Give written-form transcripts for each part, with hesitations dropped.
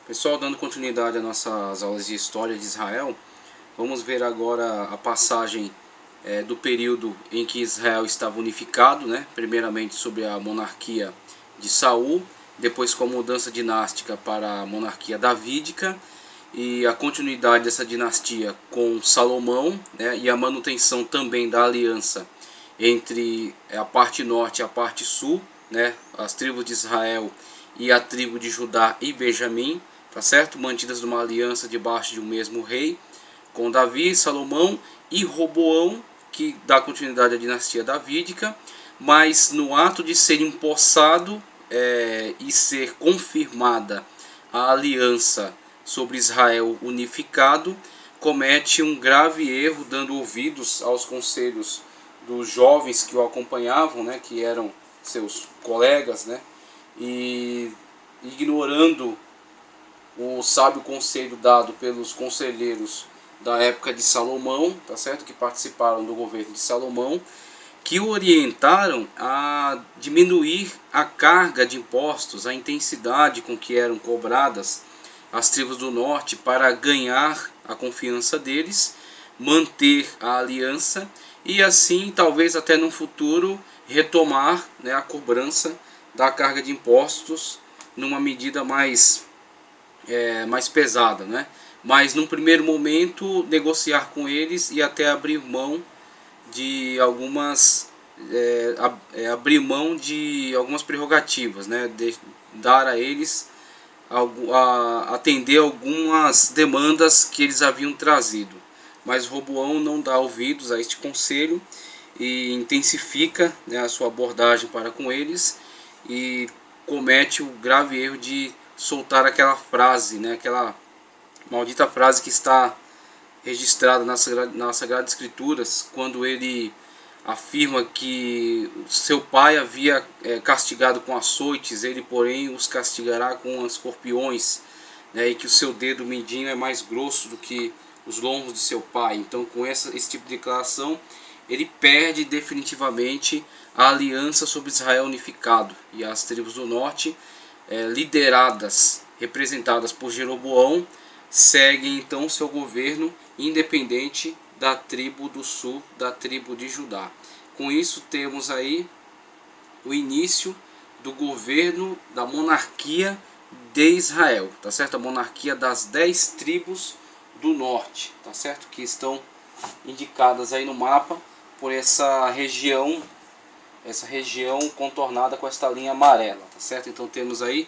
Pessoal, dando continuidade às nossas aulas de História de Israel, vamos ver agora a passagem do período em que Israel estava unificado, né? Primeiramente sobre a monarquia de Saul, depois com a mudança dinástica para a monarquia davídica e a continuidade dessa dinastia com Salomão, né? E a manutenção também da aliança entre a parte norte e a parte sul, né? As tribos de Israel e a tribo de Judá e Benjamim, tá certo? Mantidas numa aliança debaixo de um mesmo rei, com Davi, Salomão e Roboão, que dá continuidade à dinastia davídica, mas no ato de ser empossado e ser confirmada a aliança sobre Israel unificado, comete um grave erro, dando ouvidos aos conselhos dos jovens que o acompanhavam, né, que eram seus colegas, né, e ignorando o sábio conselho dado pelos conselheiros da época de Salomão, tá certo? Que participaram do governo de Salomão, que o orientaram a diminuir a carga de impostos, a intensidade com que eram cobradas as tribos do norte para ganhar a confiança deles, manter a aliança e assim, talvez até no futuro, retomar, né, a cobrança da carga de impostos numa medida mais pesada, né? Mas num primeiro momento negociar com eles e até abrir mão de algumas prerrogativas, né? Dar a eles atender algumas demandas que eles haviam trazido. Mas Roboão não dá ouvidos a este conselho e intensifica, né, a sua abordagem para com eles e comete o grave erro de soltar aquela frase, né, aquela maldita frase que está registrada nas Sagradas Escrituras, quando ele afirma que seu pai havia castigado com açoites, ele porém os castigará com escorpiões, né, e que o seu dedo mindinho é mais grosso do que os lombos de seu pai. Então, com esse tipo de declaração, ele perde definitivamente a aliança sobre Israel unificado, e as tribos do norte, lideradas, representadas por Jeroboão, seguem então seu governo independente da tribo do sul, da tribo de Judá. Com isso temos aí o início do governo da monarquia de Israel, tá certo? A monarquia das 10 tribos do norte, tá certo? Que estão indicadas aí no mapa por essa região contornada com esta linha amarela, tá certo? Então temos aí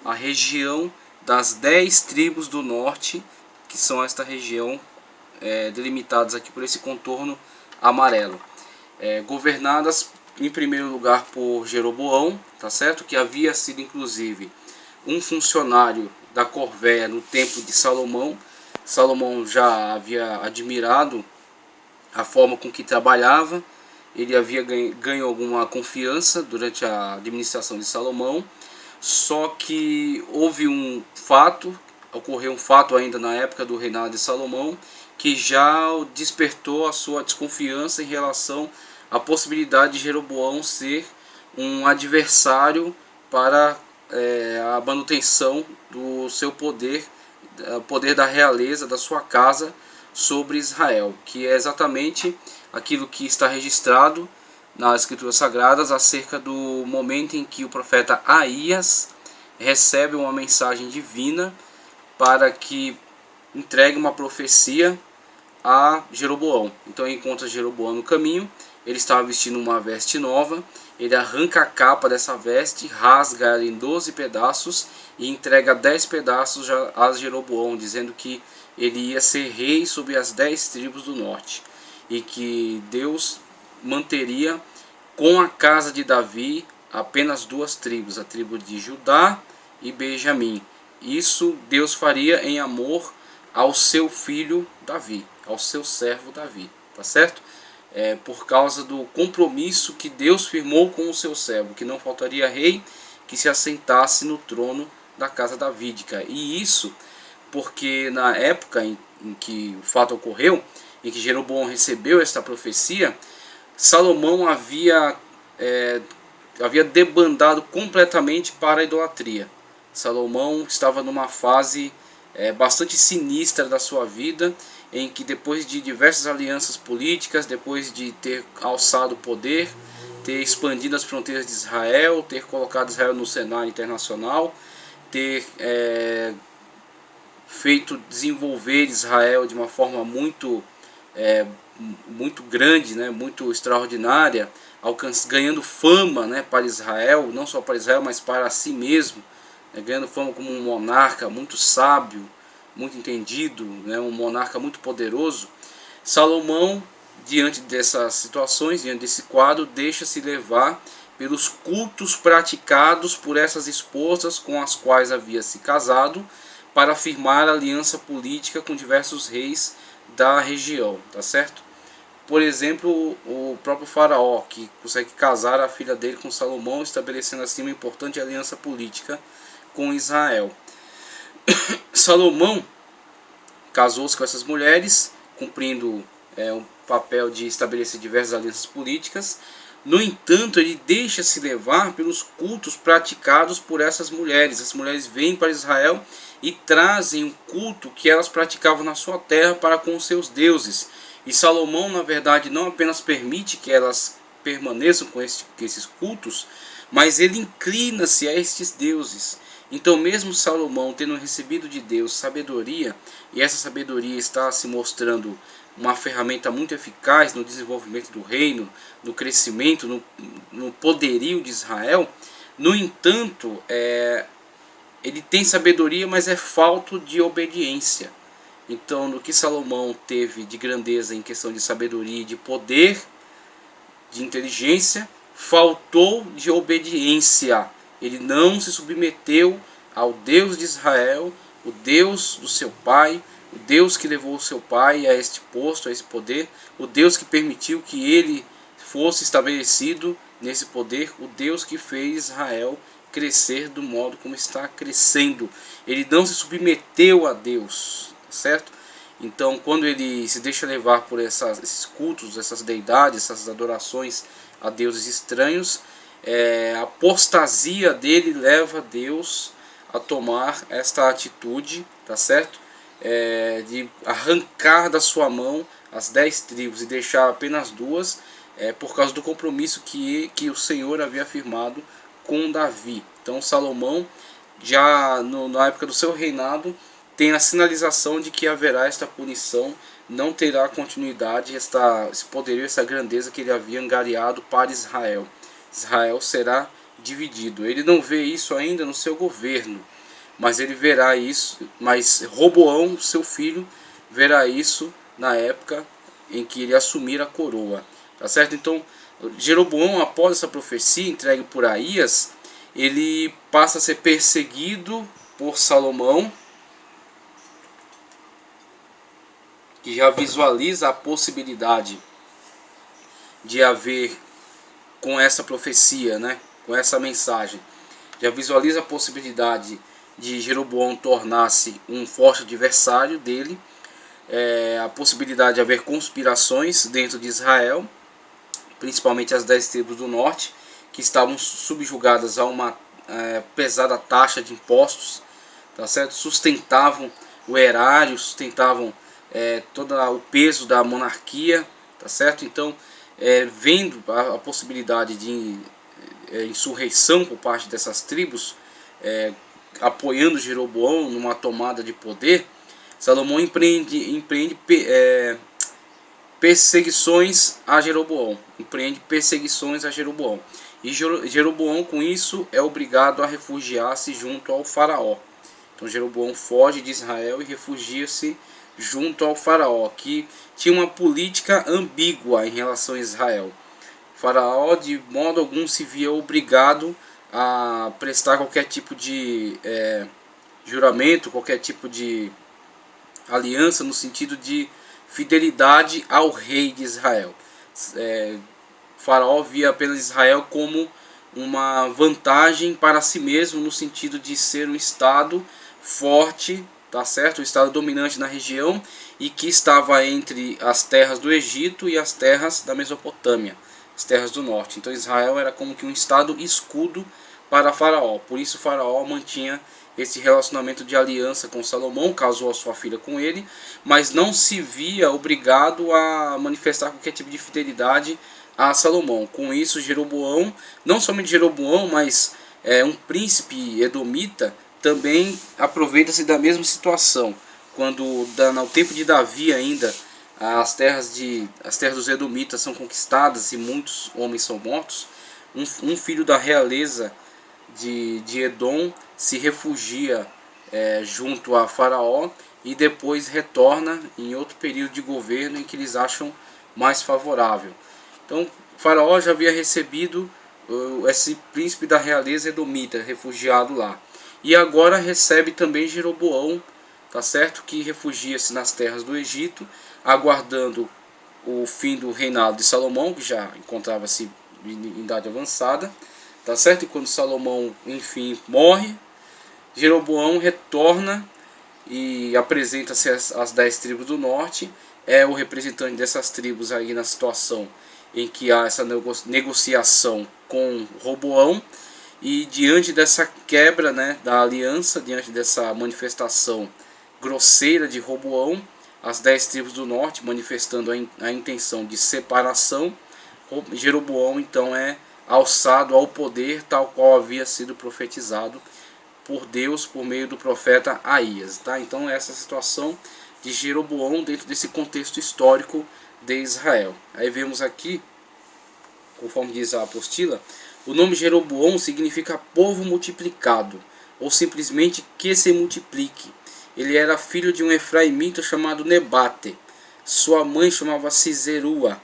a região das 10 tribos do norte, que são esta região delimitadas aqui por esse contorno amarelo, governadas em primeiro lugar por Jeroboão, tá certo? Que havia sido inclusive um funcionário da Corvéia no tempo de Salomão. Salomão já havia admirado a forma com que trabalhava, ele havia ganho alguma confiança durante a administração de Salomão, só que ocorreu um fato ainda na época do reinado de Salomão, que já despertou a sua desconfiança em relação à possibilidade de Jeroboão ser um adversário para a manutenção do seu poder, poder da realeza, da sua casa sobre Israel, que é exatamente aquilo que está registrado nas Escrituras Sagradas acerca do momento em que o profeta Aías recebe uma mensagem divina para que entregue uma profecia a Jeroboão. Então ele encontra Jeroboão no caminho, ele estava vestindo uma veste nova, ele arranca a capa dessa veste, rasga ela em 12 pedaços e entrega 10 pedaços a Jeroboão, dizendo que ele ia ser rei sobre as 10 tribos do norte e que Deus manteria com a casa de Davi apenas 2 tribos, a tribo de Judá e Benjamim. Isso Deus faria em amor ao seu filho Davi, ao seu servo Davi, tá certo? Por causa do compromisso que Deus firmou com o seu servo, que não faltaria rei que se assentasse no trono da casa davídica. E isso porque na época em que o fato ocorreu, em que Jeroboão recebeu esta profecia, Salomão havia debandado completamente para a idolatria. Salomão estava numa fase bastante sinistra da sua vida, em que depois de diversas alianças políticas, depois de ter alçado o poder, ter expandido as fronteiras de Israel, ter colocado Israel no cenário internacional, ter feito desenvolver Israel de uma forma muito grande, né, muito extraordinária, ganhando fama, né, para Israel, não só para Israel, mas para si mesmo, né, ganhando fama como um monarca muito sábio, muito entendido, né, um monarca muito poderoso. Salomão, diante dessas situações, diante desse quadro, deixa-se levar pelos cultos praticados por essas esposas com as quais havia se casado, para afirmar aliança política com diversos reis da região, tá certo? Por exemplo, o próprio faraó, que consegue casar a filha dele com Salomão, estabelecendo assim uma importante aliança política com Israel. Salomão casou-se com essas mulheres, cumprindo um papel de estabelecer diversas alianças políticas. No entanto, ele deixa-se levar pelos cultos praticados por essas mulheres. As mulheres vêm para Israel e trazem um culto que elas praticavam na sua terra para com os seus deuses. E Salomão, na verdade, não apenas permite que elas permaneçam com esses cultos, mas ele inclina-se a estes deuses. Então, mesmo Salomão tendo recebido de Deus sabedoria, e essa sabedoria está se mostrando uma ferramenta muito eficaz no desenvolvimento do reino, no crescimento, no poderio de Israel, no entanto, ele tem sabedoria, mas é falto de obediência. Então, no que Salomão teve de grandeza em questão de sabedoria, de poder, de inteligência, faltou de obediência. Ele não se submeteu ao Deus de Israel, o Deus do seu pai, o Deus que levou o seu pai a este posto, a esse poder, o Deus que permitiu que ele fosse estabelecido nesse poder, o Deus que fez Israel crescer do modo como está crescendo. Ele não se submeteu a Deus, certo? Então, quando ele se deixa levar por esses cultos, essas deidades, essas adorações a deuses estranhos, a apostasia dele leva Deus a tomar esta atitude, tá certo? De arrancar da sua mão as 10 tribos e deixar apenas 2, por causa do compromisso que o Senhor havia firmado com Davi. Então Salomão, já na época do seu reinado, tem a sinalização de que haverá esta punição, não terá continuidade esse poderio, essa grandeza que ele havia angariado para Israel. Israel será dividido. Ele não vê isso ainda no seu governo, mas ele verá isso, mas Roboão, seu filho, verá isso na época em que ele assumir a coroa. Tá certo? Então, Jeroboão, após essa profecia entregue por Aías, ele passa a ser perseguido por Salomão, que já visualiza a possibilidade de haver, com essa profecia, né, com essa mensagem, já visualiza a possibilidade de Jeroboão tornar-se um forte adversário dele, a possibilidade de haver conspirações dentro de Israel, principalmente as 10 tribos do norte, que estavam subjugadas a uma pesada taxa de impostos, tá certo? Sustentavam o erário, sustentavam todo o peso da monarquia, tá certo? Então, vendo a possibilidade de insurreição por parte dessas tribos, apoiando Jeroboão numa tomada de poder, Salomão empreende perseguições a Jeroboão. E Jeroboão, com isso, é obrigado a refugiar-se junto ao faraó. Então Jeroboão foge de Israel e refugia-se junto ao faraó, que tinha uma política ambígua em relação a Israel. O faraó, de modo algum, se via obrigado a prestar qualquer tipo de juramento, qualquer tipo de aliança no sentido de fidelidade ao rei de Israel. O faraó via apenas Israel como uma vantagem para si mesmo, no sentido de ser um estado forte, tá certo? Um estado dominante na região, e que estava entre as terras do Egito e as terras da Mesopotâmia, as terras do norte. Então Israel era como que um estado escudo para Faraó. Por isso Faraó mantinha esse relacionamento de aliança com Salomão, casou a sua filha com ele, mas não se via obrigado a manifestar qualquer tipo de fidelidade a Salomão. Com isso, Jeroboão, não somente Jeroboão, mas um príncipe edomita, também aproveita-se da mesma situação. Quando no tempo de Davi ainda, as terras dos edomitas são conquistadas e muitos homens são mortos, um filho da realeza de Edom se refugia junto a Faraó e depois retorna em outro período de governo em que eles acham mais favorável. Então, Faraó já havia recebido esse príncipe da realeza edomita, refugiado lá. E agora recebe também Jeroboão, tá certo? Que refugia-se nas terras do Egito, aguardando o fim do reinado de Salomão, que já encontrava-se em idade avançada, tá certo? E quando Salomão, enfim, morre, Jeroboão retorna e apresenta-se às 10 tribos do norte, é o representante dessas tribos aí na situação em que há essa negociação com Roboão, e diante dessa quebra, né, da aliança, diante dessa manifestação grosseira de Roboão, as 10 tribos do norte manifestando a intenção de separação, Jeroboão então é alçado ao poder tal qual havia sido profetizado por Deus por meio do profeta Aías. Tá? Então essa situação de Jeroboão dentro desse contexto histórico de Israel. Aí vemos aqui, conforme diz a apostila, o nome Jeroboão significa povo multiplicado, ou simplesmente que se multiplique. Ele era filho de um efraimita chamado Nebate. Sua mãe chamava-se Zerua,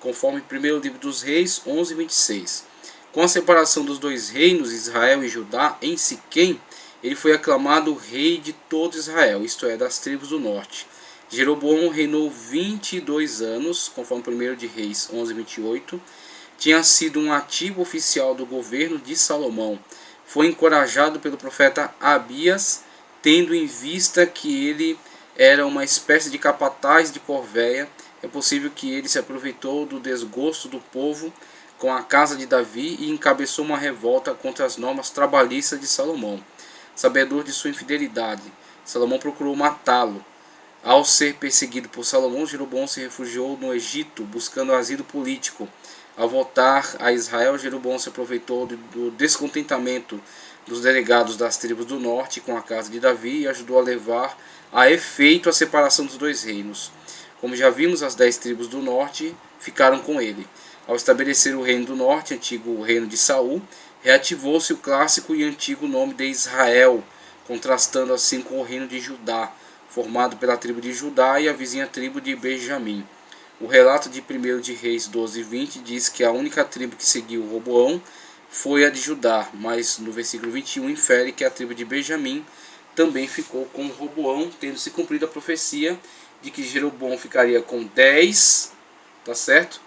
conforme 1º livro dos Reis 11:26. Com a separação dos dois reinos, Israel e Judá, em Siquém, ele foi aclamado rei de todo Israel, isto é, das tribos do norte. Jeroboão reinou 22 anos, conforme 1º de Reis 11:28. Tinha sido um ativo oficial do governo de Salomão. Foi encorajado pelo profeta Abias, tendo em vista que ele era uma espécie de capataz de corvéia. É possível que ele se aproveitou do desgosto do povo com a casa de Davi e encabeçou uma revolta contra as normas trabalhistas de Salomão. Sabedor de sua infidelidade, Salomão procurou matá-lo. Ao ser perseguido por Salomão, Jeroboão se refugiou no Egito, buscando asilo político. Ao voltar a Israel, Jeroboão se aproveitou do descontentamento dos delegados das tribos do norte com a casa de Davi e ajudou a levar a efeito a separação dos dois reinos. Como já vimos, as 10 tribos do norte ficaram com ele. Ao estabelecer o reino do norte, antigo reino de Saul, reativou-se o clássico e antigo nome de Israel, contrastando assim com o reino de Judá, formado pela tribo de Judá e a vizinha tribo de Benjamim. O relato de 1º de Reis 12:20 diz que a única tribo que seguiu Roboão foi a de Judá, mas no versículo 21 infere que a tribo de Benjamim também ficou com Roboão, tendo se cumprido a profecia de que Jeroboão ficaria com 10, tá certo?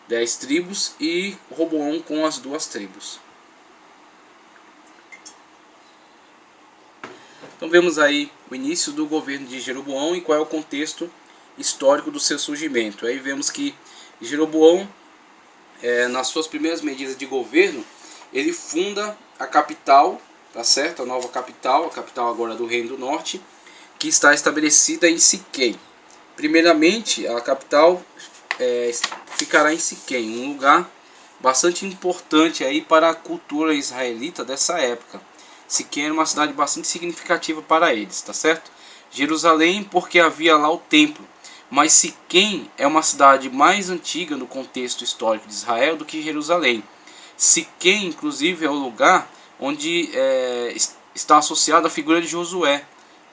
10 tribos e Roboão com as 2 tribos. Então vemos aí o início do governo de Jeroboão e qual é o contexto histórico do seu surgimento. Aí vemos que Jeroboão, nas suas primeiras medidas de governo, ele funda a capital, tá certo? A nova capital, a capital agora do Reino do Norte, que está estabelecida em Siquém. Primeiramente, a capital ficará em Siquém, um lugar bastante importante aí para a cultura israelita dessa época. Siquém era uma cidade bastante significativa para eles, tá certo? Jerusalém, porque havia lá o templo. Mas Siquém é uma cidade mais antiga no contexto histórico de Israel do que Jerusalém. Siquém, inclusive, é o lugar onde está associada a figura de Josué.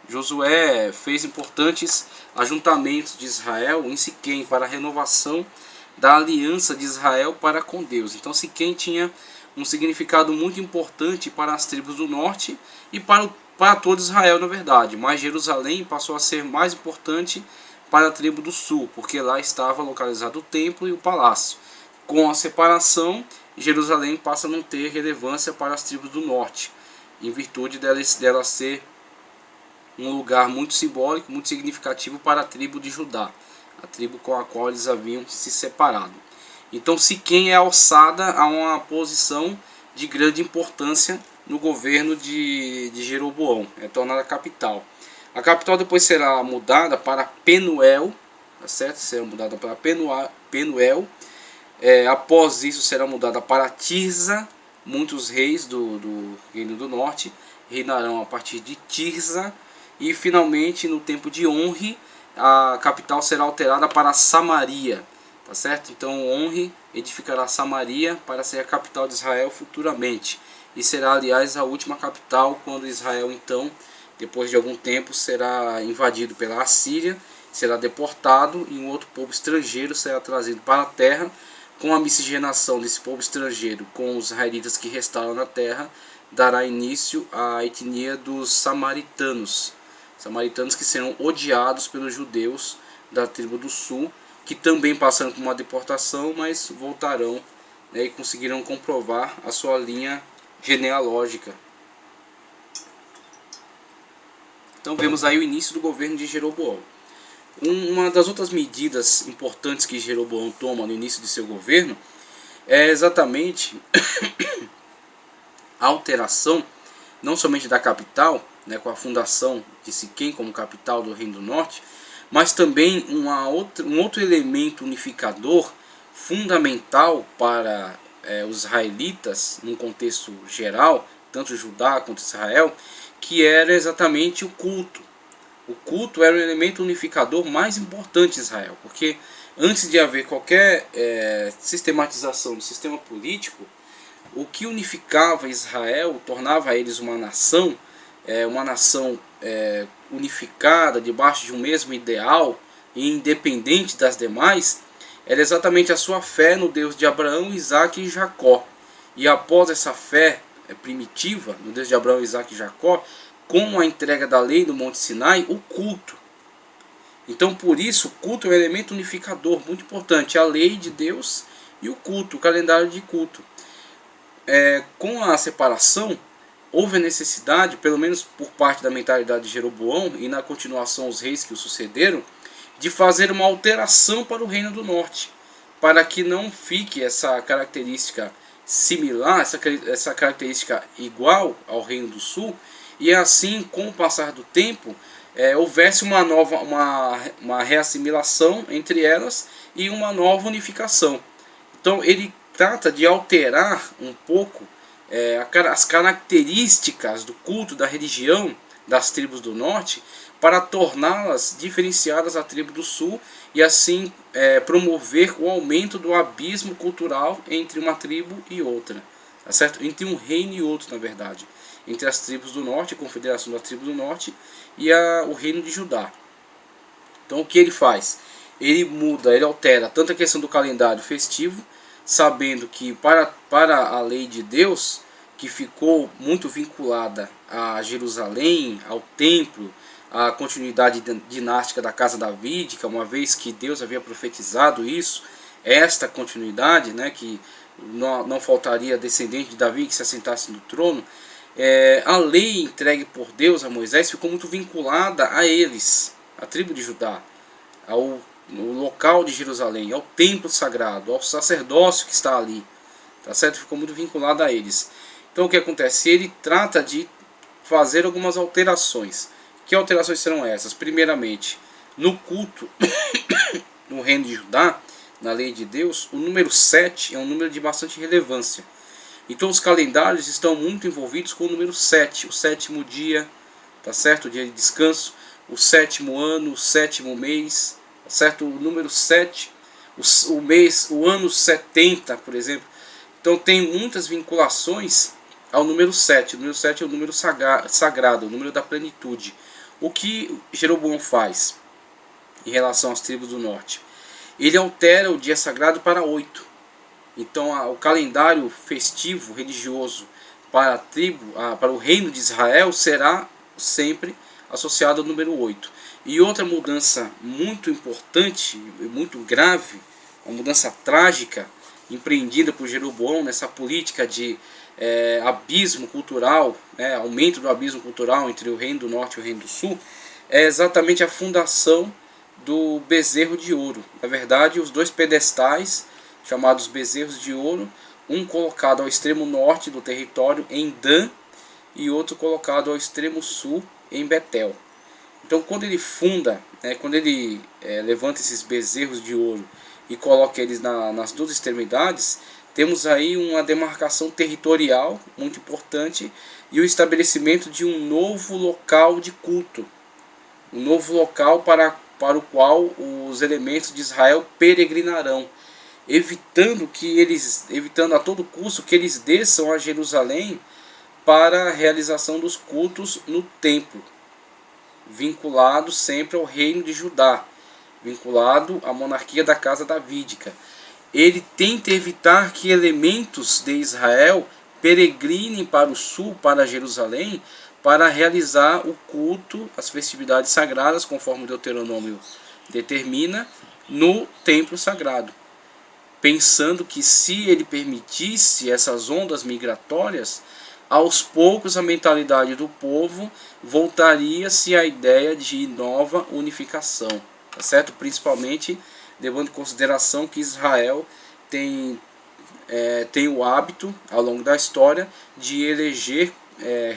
Josué fez importantes ajuntamentos de Israel em Siquém para a renovação da aliança de Israel para com Deus. Então Siquém tinha um significado muito importante para as tribos do norte e para todo Israel, na verdade. Mas Jerusalém passou a ser mais importante para a tribo do sul, porque lá estava localizado o templo e o palácio. Com a separação, Jerusalém passa a não ter relevância para as tribos do norte, em virtude dela ser um lugar muito simbólico, muito significativo para a tribo de Judá, a tribo com a qual eles haviam se separado. Então Siquém é alçada a uma posição de grande importância no governo de Jeroboão, é tornada capital. A capital depois será mudada para Penuel, tá certo? Será mudada para Penuel. Após isso será mudada para Tirza. Muitos reis do Reino do Norte reinarão a partir de Tirza. E finalmente no tempo de Onri, a capital será alterada para Samaria, tá certo? Então Onri edificará Samaria para ser a capital de Israel futuramente. E será, aliás, a última capital quando Israel, então, depois de algum tempo, será invadido pela Assíria, será deportado e um outro povo estrangeiro será trazido para a terra. Com a miscigenação desse povo estrangeiro com os israelitas que restaram na terra, dará início à etnia dos samaritanos. Samaritanos que serão odiados pelos judeus da tribo do sul, que também passaram por uma deportação, mas voltarão, né, e conseguirão comprovar a sua linha genealógica. Então vemos aí o início do governo de Jeroboão. Uma das outras medidas importantes que Jeroboão toma no início de seu governo é exatamente a alteração, não somente da capital, né, com a fundação de Siquém como capital do Reino do Norte, mas também um outro elemento unificador fundamental para os israelitas, num contexto geral, tanto Judá quanto Israel, que era exatamente o culto. O culto era o elemento unificador mais importante de Israel, porque antes de haver qualquer sistematização do sistema político, o que unificava Israel, tornava eles uma nação unificada, debaixo de um mesmo ideal e independente das demais, era exatamente a sua fé no Deus de Abraão, Isaque e Jacó. E após essa fé primitiva no Deus de Abraão, Isaque e Jacó, com a entrega da lei no Monte Sinai, o culto. Então, por isso, o culto é um elemento unificador muito importante. A lei de Deus e o culto, o calendário de culto. Com a separação, houve a necessidade, pelo menos por parte da mentalidade de Jeroboão e na continuação os reis que o sucederam, de fazer uma alteração para o Reino do Norte, para que não fique essa característica similar, essa característica igual ao Reino do Sul, e assim, com o passar do tempo, houvesse uma reassimilação entre elas e uma nova unificação. Então ele trata de alterar um pouco as características do culto, da religião das tribos do norte, para torná-las diferenciadas da tribo do sul e assim promover o aumento do abismo cultural entre uma tribo e outra, tá certo? Entre um reino e outro, na verdade, entre as tribos do norte, a confederação da tribo do norte e o reino de Judá. Então o que ele faz? Ele muda, ele altera tanto a questão do calendário festivo, sabendo que para a lei de Deus, que ficou muito vinculada a Jerusalém, ao templo, a continuidade dinástica da casa davídica, uma vez que Deus havia profetizado isso, esta continuidade, né, que não faltaria descendente de Davi que se assentasse no trono, a lei entregue por Deus a Moisés ficou muito vinculada a eles, a tribo de Judá, ao local de Jerusalém, ao templo sagrado, ao sacerdócio que está ali, tá certo? Ficou muito vinculado a eles. Então o que acontece? Ele trata de fazer algumas alterações. Que alterações serão essas? Primeiramente, no culto no reino de Judá, na lei de Deus, o número 7 é um número de bastante relevância. Então os calendários estão muito envolvidos com o número 7, o sétimo dia, tá certo? O dia de descanso, o sétimo ano, o sétimo mês, tá certo? O número 7, o ano 70, por exemplo. Então tem muitas vinculações ao número 7. O número 7 é o número sagrado, o número da plenitude. O que Jeroboão faz em relação às tribos do norte? Ele altera o dia sagrado para 8. Então o calendário festivo religioso para a tribo, para o reino de Israel, será sempre associado ao número 8. E outra mudança muito importante, muito grave, uma mudança trágica, empreendida por Jeroboão nessa política de abismo cultural, aumento do abismo cultural entre o reino do norte e o reino do sul, é exatamente a fundação do bezerro de ouro. Na verdade, os dois pedestais, chamados bezerros de ouro, um colocado ao extremo norte do território, em Dan, e outro colocado ao extremo sul, em Betel. Então, quando ele funda, quando ele levanta esses bezerros de ouro e coloca eles nas duas extremidades, temos aí uma demarcação territorial muito importante e o estabelecimento de um novo local de culto, um novo local para o qual os elementos de Israel peregrinarão, evitando a todo custo que eles desçam a Jerusalém para a realização dos cultos no templo, vinculado sempre ao reino de Judá, vinculado à monarquia da casa davídica. Ele tenta evitar que elementos de Israel peregrinem para o sul, para Jerusalém, para realizar o culto, as festividades sagradas, conforme o Deuteronômio determina, no templo sagrado. Pensando que se ele permitisse essas ondas migratórias, aos poucos a mentalidade do povo voltaria-se à ideia de nova unificação, tá certo? Principalmente levando em consideração que Israel tem o hábito, ao longo da história, de eleger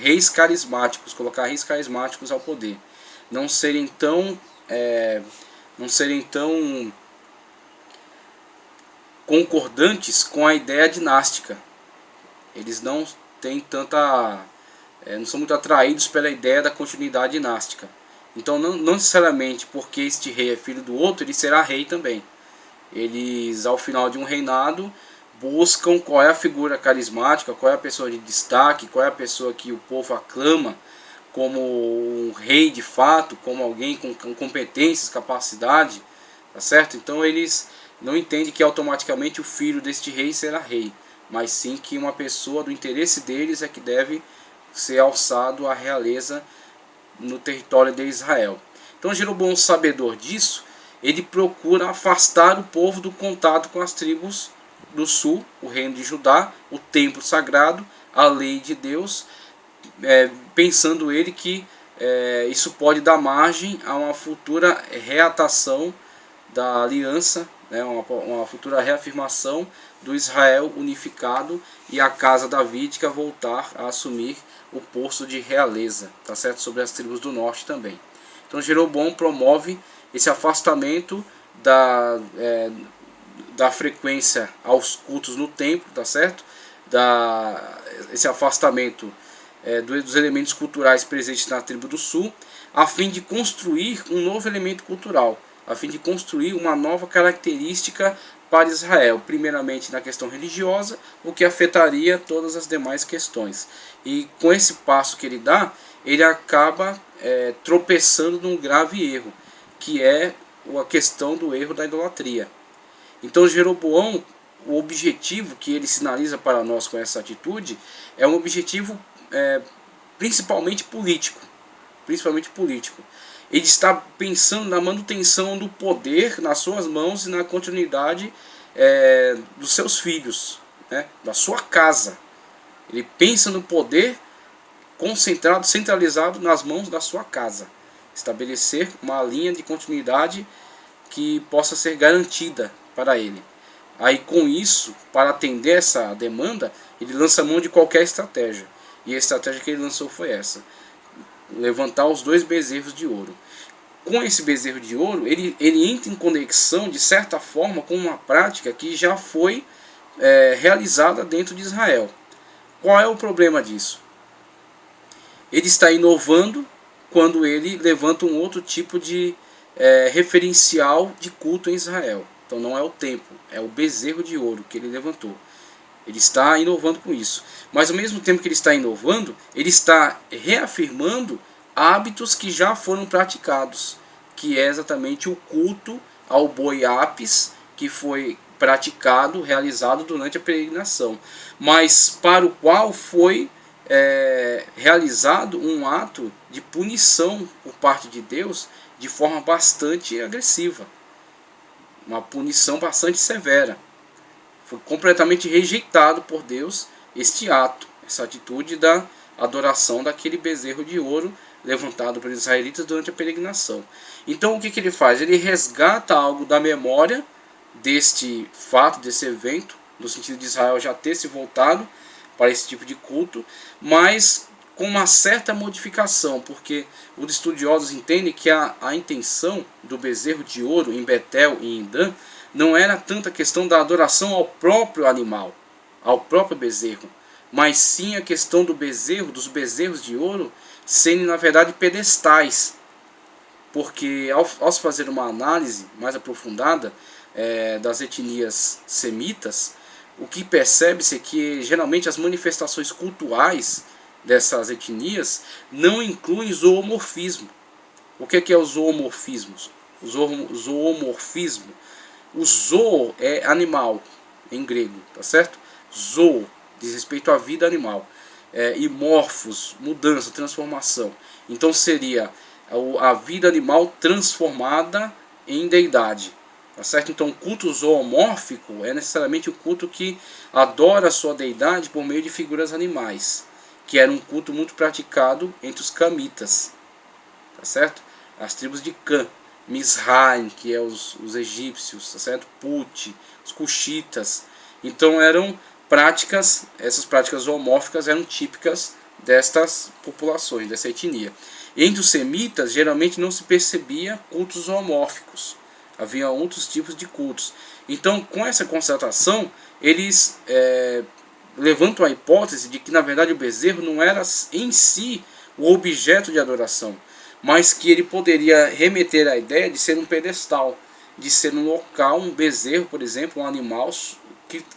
reis carismáticos, colocar reis carismáticos ao poder, não serem tão concordantes com a ideia dinástica. Eles não têm não são muito atraídos pela ideia da continuidade dinástica. Então, não necessariamente porque este rei é filho do outro, ele será rei também. Eles, ao final de um reinado, buscam qual é a figura carismática, qual é a pessoa de destaque, qual é a pessoa que o povo aclama como um rei de fato, como alguém com competências, capacidade, tá certo? Então eles não entendem que automaticamente o filho deste rei será rei, mas sim que uma pessoa do interesse deles é que deve ser alçado à realeza no território de Israel. Então Jeroboão, sabedor disso, ele procura afastar o povo do contato com as tribos do sul, o reino de Judá, o templo sagrado, a lei de Deus, pensando ele que isso pode dar margem a uma futura reatação da aliança, uma futura reafirmação do Israel unificado e a casa davídica voltar a assumir o posto de realeza, tá certo? Sobre as tribos do norte também. Então Jeroboão promove esse afastamento da frequência aos cultos no templo, tá certo? Esse afastamento dos elementos culturais presentes na tribo do sul, a fim de construir um novo elemento cultural, a fim de construir uma nova característica para Israel, primeiramente na questão religiosa, o que afetaria todas as demais questões. E com esse passo que ele dá, ele acaba tropeçando num grave erro, que é a questão do erro da idolatria. Então Jeroboão, o objetivo que ele sinaliza para nós com essa atitude é um objetivo principalmente político. Ele está pensando na manutenção do poder nas suas mãos e na continuidade dos seus filhos, da sua casa. Ele pensa no poder concentrado, centralizado nas mãos da sua casa. Estabelecer uma linha de continuidade que possa ser garantida para ele. Aí com isso, para atender essa demanda, ele lança mão de qualquer estratégia. E a estratégia que ele lançou foi essa: levantar os 2 bezerros de ouro. Com esse bezerro de ouro, ele entra em conexão, de certa forma, com uma prática que já foi realizada dentro de Israel. Qual é o problema disso? Ele está inovando quando ele levanta um outro tipo de referencial de culto em Israel. Então não é o templo, é o bezerro de ouro que ele levantou. Ele está inovando com isso. Mas ao mesmo tempo que ele está inovando, ele está reafirmando hábitos que já foram praticados, que é exatamente o culto ao boi Apis, que foi praticado, realizado durante a peregrinação, mas para o qual foi realizado um ato de punição por parte de Deus de forma bastante agressiva, uma punição bastante severa. Foi completamente rejeitado por Deus este ato, essa atitude da adoração daquele bezerro de ouro levantado pelos israelitas durante a peregrinação. Então o que ele faz? Ele resgata algo da memória deste fato, desse evento, no sentido de Israel já ter se voltado para esse tipo de culto, mas com uma certa modificação, porque os estudiosos entendem que a intenção do bezerro de ouro em Betel e em Dan não era tanto a questão da adoração ao próprio animal, ao próprio bezerro, mas sim a questão do bezerro, dos bezerros de ouro, serem na verdade pedestais, porque ao se fazer uma análise mais aprofundada das etnias semitas, o que percebe-se é que geralmente as manifestações cultuais dessas etnias não incluem zoomorfismo. O que é o zoomorfismo? Zoomorfismo. O zoo é animal, em grego, tá certo? Zoo diz respeito à vida animal. E morfos, mudança, transformação. Então seria a vida animal transformada em deidade. Tá certo? Então o culto zoomórfico é necessariamente o culto que adora a sua deidade por meio de figuras animais, que era um culto muito praticado entre os camitas. Tá certo? As tribos de Cã, Mizraim, que é os egípcios, tá certo? Put, os cuxitas. Então eram práticas, essas práticas zoomórficas eram típicas destas populações, dessa etnia. Entre os semitas, geralmente não se percebia cultos zoomórficos. Havia outros tipos de cultos. Então, com essa constatação, eles levantam a hipótese de que, na verdade, o bezerro não era em si o objeto de adoração, mas que ele poderia remeter à ideia de ser um pedestal, de ser um local, um bezerro, por exemplo, um animal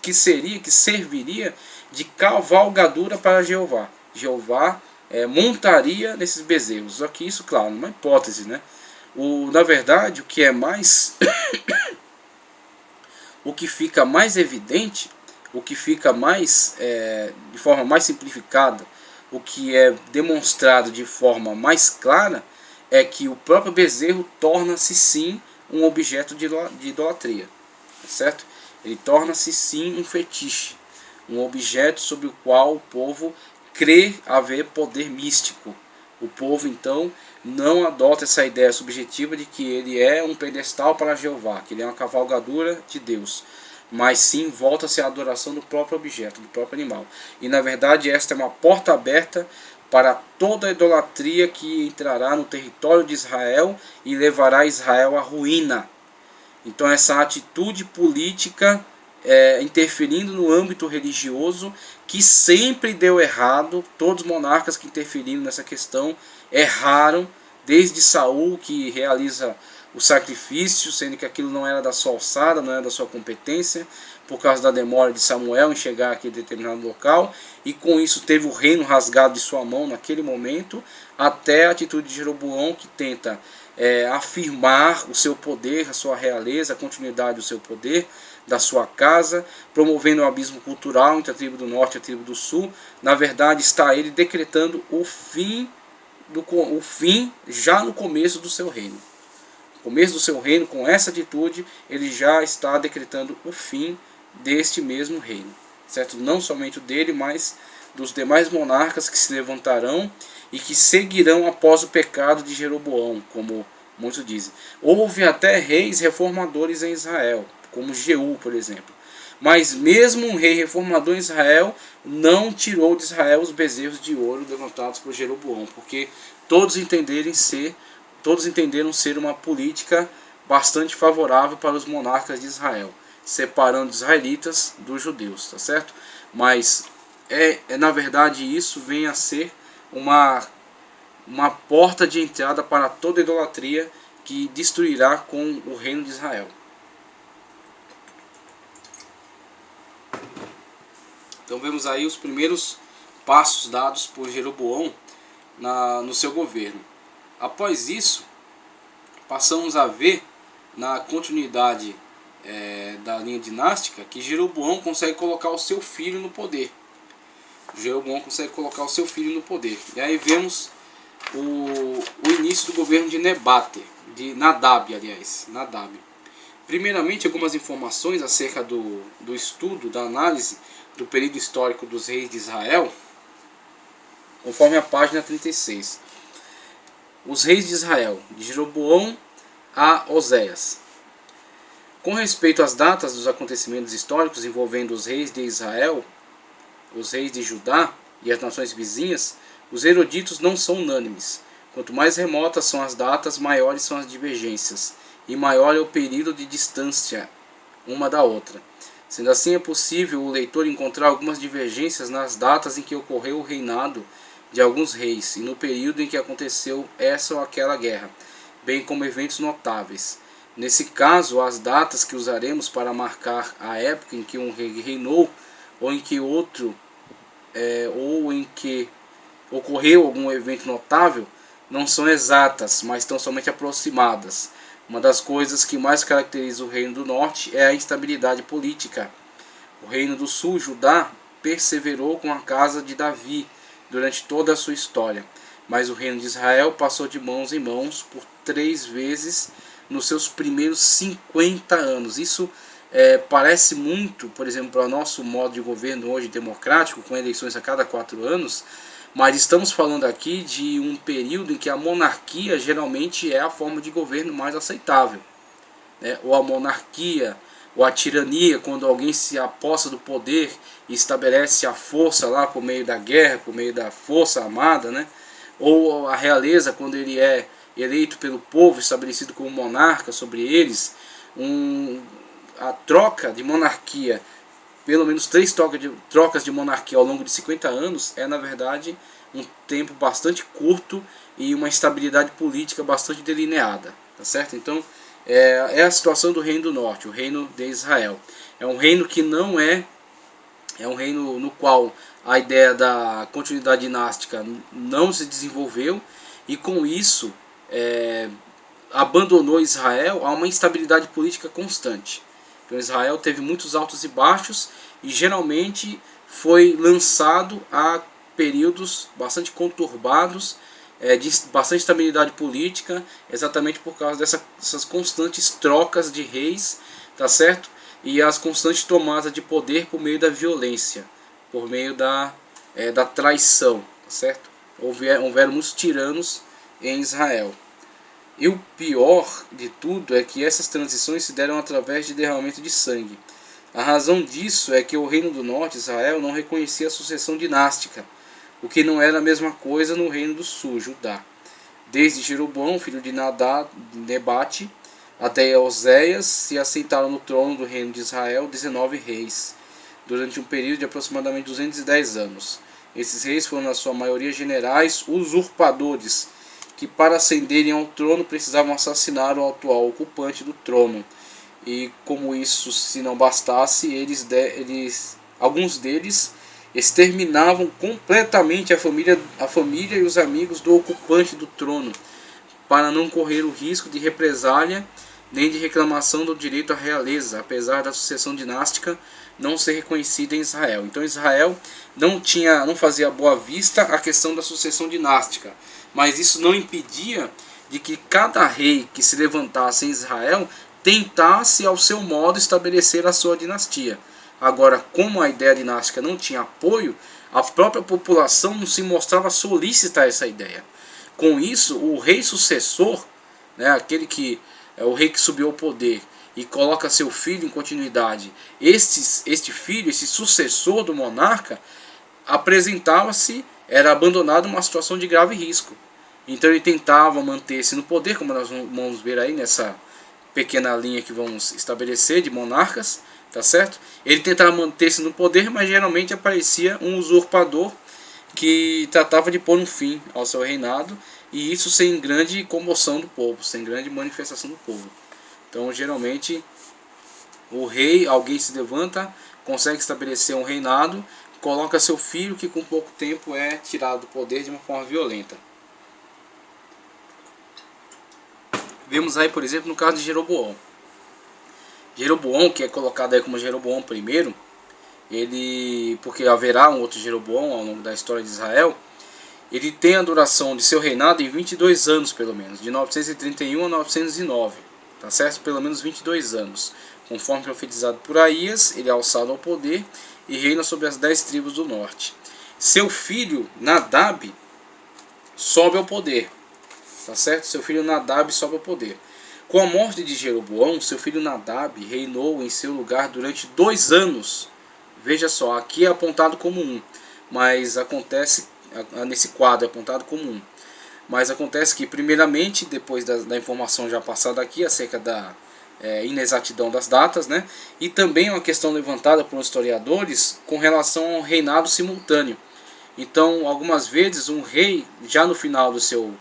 que serviria de cavalgadura para Jeová. Jeová montaria nesses bezerros. Só que isso, claro, uma hipótese, né? Na verdade, o que é mais o que fica mais evidente, o que fica mais de forma mais simplificada, o que é demonstrado de forma mais clara é que o próprio bezerro torna-se sim um objeto de idolatria, certo? Ele torna-se sim um fetiche, um objeto sobre o qual o povo crê haver poder místico. O povo então não adota essa ideia subjetiva de que ele é um pedestal para Jeová, que ele é uma cavalgadura de Deus, mas sim volta-se à adoração do próprio objeto, do próprio animal. E na verdade esta é uma porta aberta para toda a idolatria que entrará no território de Israel e levará Israel à ruína. Então essa atitude política interferindo no âmbito religioso, que sempre deu errado. Todos os monarcas que interferiram nessa questão erraram, desde Saul, que realiza o sacrifício, sendo que aquilo não era da sua alçada, não era da sua competência, por causa da demora de Samuel em chegar àquele determinado local, e com isso teve o reino rasgado de sua mão naquele momento, até a atitude de Jeroboão, que tenta afirmar o seu poder, a sua realeza, a continuidade do seu poder, da sua casa, promovendo um abismo cultural entre a tribo do norte e a tribo do sul. Na verdade, está ele decretando o fim já no começo do seu reino. No começo do seu reino, com essa atitude, ele já está decretando o fim deste mesmo reino, certo? Não somente o dele, mas dos demais monarcas que se levantarão e que seguirão após o pecado de Jeroboão, como muitos dizem. Houve até reis reformadores em Israel, como Jeú, por exemplo. Mas mesmo um rei reformador em Israel não tirou de Israel os bezerros de ouro levantados por Jeroboão, porque todos entenderam ser uma política bastante favorável para os monarcas de Israel, separando os israelitas dos judeus, tá certo? Mas na verdade isso vem a ser uma porta de entrada para toda idolatria que destruirá com o reino de Israel. Então vemos aí os primeiros passos dados por Jeroboão no seu governo. Após isso, passamos a ver na continuidade da linha dinástica que Jeroboão consegue colocar o seu filho no poder. E aí vemos o início do governo de Nadab. Primeiramente, algumas informações acerca do estudo, da análise do período histórico dos reis de Israel, conforme a página 36. Os reis de Israel, de Jeroboão a Oséias. Com respeito às datas dos acontecimentos históricos envolvendo os reis de Israel, os reis de Judá e as nações vizinhas, Os eruditos não são unânimes. Quanto mais remotas são as datas, maiores são as divergências, e maior é o período de distância uma da outra. Sendo assim, é possível o leitor encontrar algumas divergências nas datas em que ocorreu o reinado de alguns reis e no período em que aconteceu essa ou aquela guerra, bem como eventos notáveis. Nesse caso, as datas que usaremos para marcar a época em que um rei reinou ou em que ocorreu algum evento notável não são exatas, mas estão somente aproximadas. Uma das coisas que mais caracteriza o Reino do Norte é a instabilidade política. O Reino do Sul, Judá, perseverou com a casa de Davi durante toda a sua história, mas o Reino de Israel passou de mãos em mãos por 3 vezes nos seus primeiros 50 anos. Isso parece muito, por exemplo, para o nosso modo de governo hoje democrático, com eleições a cada 4 anos, mas estamos falando aqui de um período em que a monarquia geralmente é a forma de governo mais aceitável, né? Ou a monarquia, ou a tirania, quando alguém se apossa do poder e estabelece a força lá por meio da guerra, por meio da força armada, né? Ou a realeza, quando ele é eleito pelo povo, estabelecido como monarca sobre eles. A troca de monarquia, pelo menos 3 trocas de monarquia ao longo de 50 anos, é na verdade um tempo bastante curto e uma estabilidade política bastante delineada, tá certo? Então é a situação do Reino do Norte, o Reino de Israel. É um reino que não é um reino no qual a ideia da continuidade dinástica não se desenvolveu, e com isso abandonou Israel a uma instabilidade política constante. Então Israel teve muitos altos e baixos e geralmente foi lançado a períodos bastante conturbados, de bastante estabilidade política, exatamente por causa dessas constantes trocas de reis, tá certo? E as constantes tomadas de poder por meio da violência, por meio da traição, tá certo? Houveram muitos tiranos em Israel. E o pior de tudo é que essas transições se deram através de derramamento de sangue. A razão disso é que o Reino do Norte, Israel, não reconhecia a sucessão dinástica, o que não era a mesma coisa no Reino do Sul, Judá. Desde Jeroboão, filho de Nebate, até Oséias, se assentaram no trono do Reino de Israel 19 reis, durante um período de aproximadamente 210 anos. Esses reis foram, na sua maioria, generais usurpadores, que para ascenderem ao trono precisavam assassinar o atual ocupante do trono. E como isso se não bastasse, alguns deles exterminavam completamente a família e os amigos do ocupante do trono, para não correr o risco de represália nem de reclamação do direito à realeza, apesar da sucessão dinástica não ser reconhecida em Israel. Então Israel não fazia boa vista a questão da sucessão dinástica, mas isso não impedia de que cada rei que se levantasse em Israel tentasse ao seu modo estabelecer a sua dinastia. Agora, como a ideia dinástica não tinha apoio, a própria população não se mostrava solícita a essa ideia. Com isso, o rei sucessor, né, aquele que é o rei que subiu ao poder e coloca seu filho em continuidade, este filho, esse sucessor do monarca, era abandonado em uma situação de grave risco. Então ele tentava manter-se no poder, como nós vamos ver aí nessa pequena linha que vamos estabelecer de monarcas, tá certo? Ele tentava manter-se no poder, mas geralmente aparecia um usurpador que tratava de pôr um fim ao seu reinado, e isso sem grande comoção do povo, sem grande manifestação do povo. Então geralmente alguém se levanta, consegue estabelecer um reinado, coloca seu filho, que com pouco tempo é tirado do poder de uma forma violenta. Vemos aí, por exemplo, no caso de Jeroboão. Jeroboão, que é colocado aí como Jeroboão I, porque haverá um outro Jeroboão ao longo da história de Israel, ele tem a duração de seu reinado em 22 anos, pelo menos, de 931 a 909, tá certo? Pelo menos 22 anos. Conforme profetizado por Aías, ele é alçado ao poder e reina sobre as 10 tribos do norte. Seu filho Nadab sobe ao poder, tá certo? Seu filho Nadab sobe ao poder. Com a morte de Jeroboão, seu filho Nadab reinou em seu lugar durante 2 anos. Veja só, aqui é apontado como 1, mas acontece nesse quadro apontado como 1. Mas acontece que, primeiramente, depois da informação já passada aqui acerca da inexatidão das datas, né, e também uma questão levantada por historiadores com relação ao reinado simultâneo. Então, algumas vezes, um rei, já no final do seu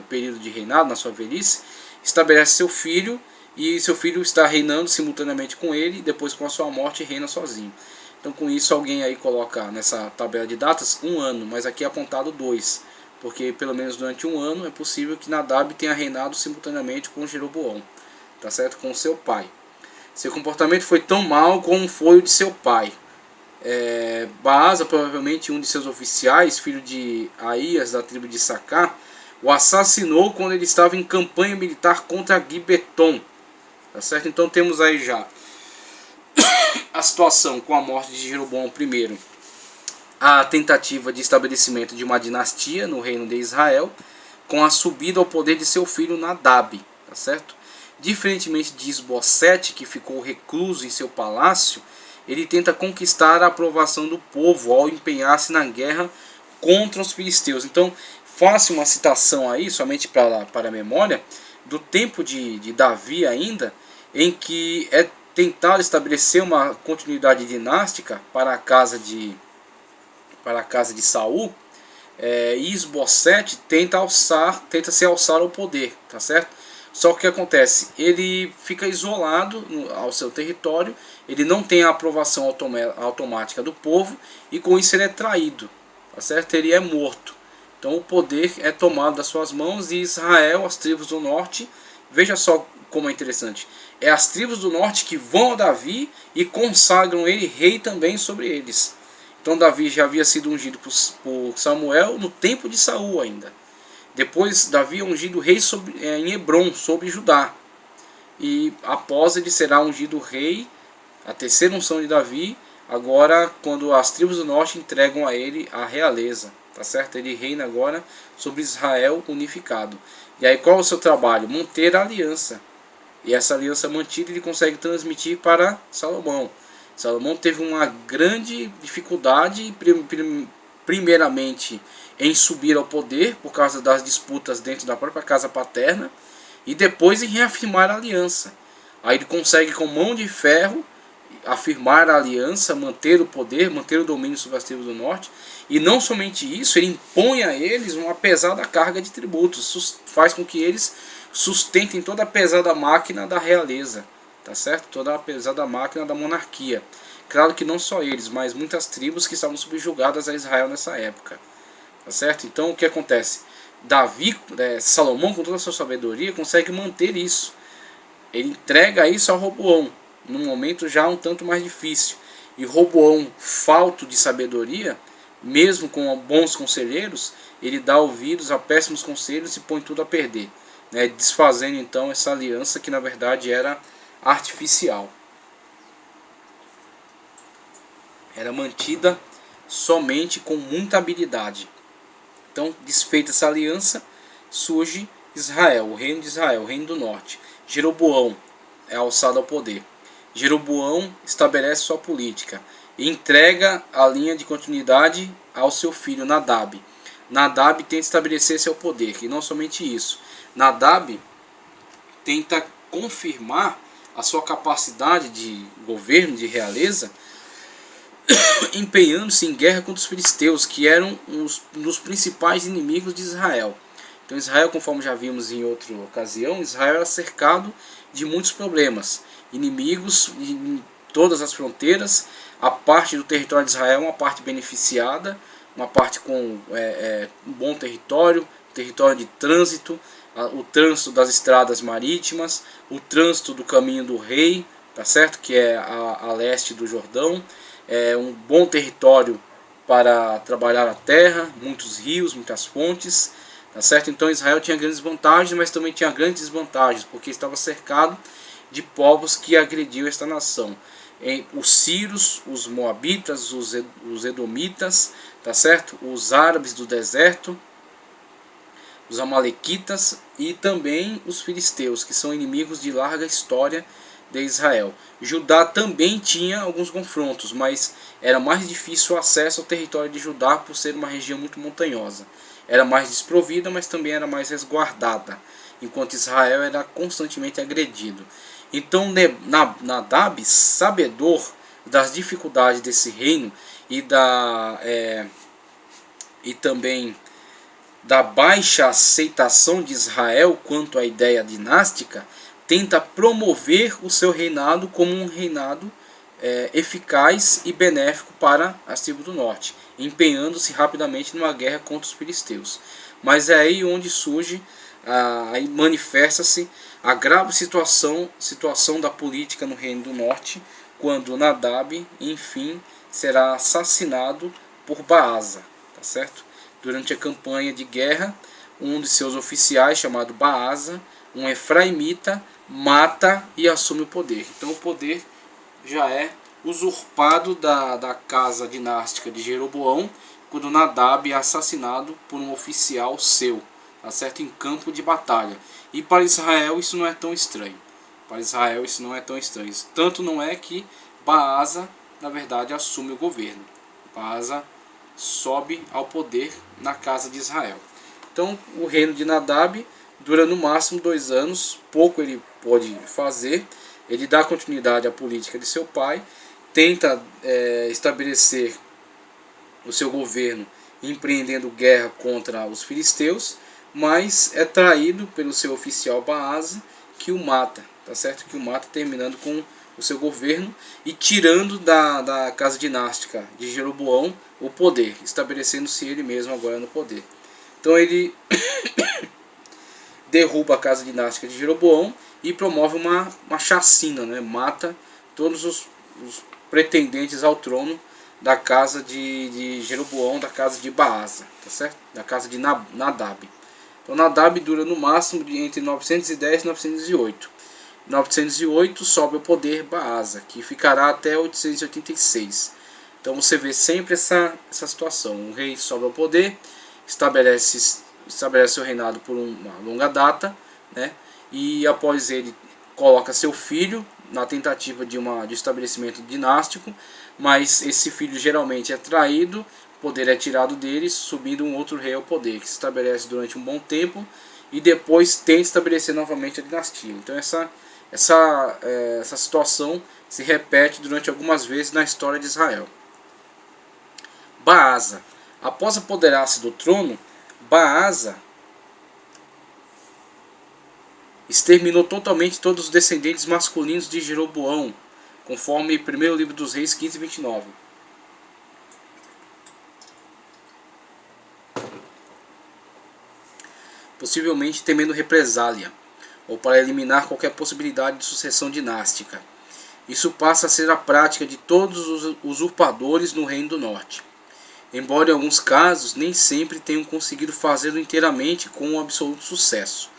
período de reinado, na sua velhice, estabelece seu filho, e seu filho está reinando simultaneamente com ele, e depois, com a sua morte, reina sozinho. Então, com isso, alguém aí coloca nessa tabela de datas 1 ano, mas aqui é apontado 2, porque pelo menos durante 1 ano é possível que Nadab tenha reinado simultaneamente com Jeroboão, tá certo? Com seu pai. Seu comportamento foi tão mau como foi o de seu pai. Baasa, provavelmente um de seus oficiais, filho de Aías, da tribo de Sacá, o assassinou quando ele estava em campanha militar contra Gibeton. Tá certo? Então temos aí já a situação com a morte de Jeroboão I, a tentativa de estabelecimento de uma dinastia no reino de Israel, com a subida ao poder de seu filho Nadab. Tá certo? Diferentemente de Isbosete, que ficou recluso em seu palácio, ele tenta conquistar a aprovação do povo ao empenhar-se na guerra contra os filisteus. Então, faça uma citação aí, somente para a memória, do tempo de Davi ainda, em que é tentado estabelecer uma continuidade dinástica para a casa de Saul, e Isbosete tenta se alçar ao poder, tá certo? Só que o que acontece? Ele fica isolado ao seu território, ele não tem a aprovação automática do povo, e com isso ele é traído, tá certo? Ele é morto. Então o poder é tomado das suas mãos, e Israel, as tribos do norte, veja só como é interessante, é as tribos do norte que vão a Davi e consagram ele rei também sobre eles. Então Davi já havia sido ungido por Samuel no tempo de Saul ainda. Depois Davi é ungido rei em Hebrom, sobre Judá. E após ele será ungido rei, a terceira unção de Davi, agora quando as tribos do norte entregam a ele a realeza. Tá certo? Ele reina agora sobre Israel unificado. E aí qual é o seu trabalho? Manter a aliança. E essa aliança mantida ele consegue transmitir para Salomão. Salomão teve uma grande dificuldade, primeiramente em subir ao poder por causa das disputas dentro da própria casa paterna, e depois em reafirmar a aliança. Aí ele consegue com mão de ferro afirmar a aliança, manter o poder, manter o domínio sobre as tribos do norte, e não somente isso, ele impõe a eles uma pesada carga de tributos, faz com que eles sustentem toda a pesada máquina da realeza, tá certo? Toda a pesada máquina da monarquia. Claro que não só eles, mas muitas tribos que estavam subjugadas a Israel nessa época, tá certo? Então o que acontece? Salomão, com toda a sua sabedoria, consegue manter isso. Ele entrega isso a Roboão, num momento já um tanto mais difícil. E Roboão, falto de sabedoria, mesmo com bons conselheiros, ele dá ouvidos a péssimos conselhos e põe tudo a perder, né? Desfazendo então essa aliança que na verdade era artificial. Era mantida somente com muita habilidade. Então, desfeita essa aliança, surge Israel, o reino de Israel, o reino do norte. Jeroboão é alçado ao poder. Jeroboão estabelece sua política e entrega a linha de continuidade ao seu filho Nadab. Nadab tenta estabelecer seu poder, e não somente isso. Nadab tenta confirmar a sua capacidade de governo, de realeza, empenhando-se em guerra contra os filisteus, que eram um dos principais inimigos de Israel. Então Israel, conforme já vimos em outra ocasião, Israel era cercado de muitos problemas, inimigos em todas as fronteiras. A parte do território de Israel é uma parte beneficiada, uma parte com um bom território de trânsito, o trânsito das estradas marítimas, o trânsito do caminho do rei, tá certo? Que é a leste do Jordão. Um bom território para trabalhar a terra, muitos rios, muitas fontes, tá certo? Então Israel tinha grandes vantagens, mas também tinha grandes desvantagens, porque estava cercado de povos que agrediam esta nação. Os sírios, os moabitas, os edomitas, tá certo? Os árabes do deserto, os amalequitas e também os filisteus, que são inimigos de larga história de Israel. Judá também tinha alguns confrontos, mas era mais difícil o acesso ao território de Judá por ser uma região muito montanhosa. Era mais desprovida, mas também era mais resguardada, enquanto Israel era constantemente agredido. Então Nadab, sabedor das dificuldades desse reino e e também da baixa aceitação de Israel quanto à ideia dinástica, tenta promover o seu reinado como um reinado eficaz e benéfico para as tribos do norte, empenhando-se rapidamente numa guerra contra os filisteus. Mas é aí onde surge, aí manifesta-se a grave situação da política no reino do norte, quando Nadab, enfim, será assassinado por Baasa, tá certo? Durante a campanha de guerra, um de seus oficiais, chamado Baasa, um efraimita, mata e assume o poder. Então o poder já é usurpado da casa dinástica de Jeroboão, quando Nadab é assassinado por um oficial seu, tá certo? Em campo de batalha. E para Israel isso não é tão estranho. Para Israel isso não é tão estranho. Tanto não é que Baasa, na verdade, assume o governo. Baasa sobe ao poder na casa de Israel. Então o reino de Nadab dura no máximo 2 anos, pouco ele pode fazer. Ele dá continuidade à política de seu pai, tenta estabelecer o seu governo empreendendo guerra contra os filisteus, mas é traído pelo seu oficial Baasa, que o mata, tá certo? Que o mata, terminando com o seu governo e tirando da casa dinástica de Jeroboão o poder, estabelecendo-se ele mesmo agora no poder. Então ele derruba a casa dinástica de Jeroboão e promove uma chacina, né? Mata todos os pretendentes ao trono da casa de Jeroboão, da casa de Baasa, tá certo? Da casa de Nadab. Então Nadab dura no máximo entre 910 e 908. Em 908 sobe ao poder Baasa, que ficará até 886. Então você vê sempre essa situação. O rei sobe ao poder, estabelece seu reinado por uma longa data, né? E após ele coloca seu filho na tentativa de estabelecimento dinástico, mas esse filho geralmente é traído, o poder é tirado dele, subindo um outro rei ao poder, que se estabelece durante um bom tempo e depois tenta estabelecer novamente a dinastia. Então essa situação se repete durante algumas vezes na história de Israel. Baasa, após apoderar-se do trono, Baasa exterminou totalmente todos os descendentes masculinos de Jeroboão, conforme 1º livro dos Reis 15:29. Possivelmente temendo represália, ou para eliminar qualquer possibilidade de sucessão dinástica. Isso passa a ser a prática de todos os usurpadores no Reino do Norte, embora em alguns casos nem sempre tenham conseguido fazê-lo inteiramente com um absoluto sucesso.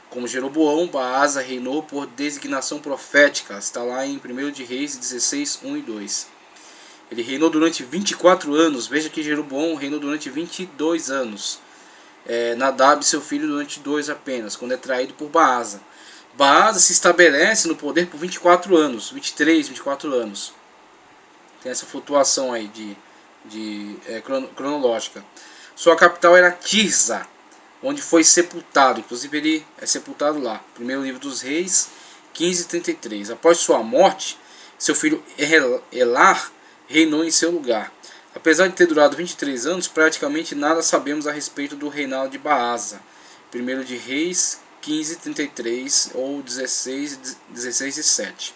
Como Jeroboão, Baasa reinou por designação profética, está lá em 1 de Reis 16, 1 e 2. Ele reinou durante 24 anos, veja que Jeroboão reinou durante 22 anos. Nadab, seu filho, durante 2 apenas, quando é traído por Baasa. Baasa se estabelece no poder por 24 anos, 23, 24 anos. Tem essa flutuação aí cronológica. Sua capital era Tirza, onde foi sepultado, inclusive ele é sepultado lá. 1º livro dos Reis, 15:33. Após sua morte, seu filho Elar reinou em seu lugar. Apesar de ter durado 23 anos, praticamente nada sabemos a respeito do reinado de Baasa. 1º de Reis, 15:33 ou 16:7.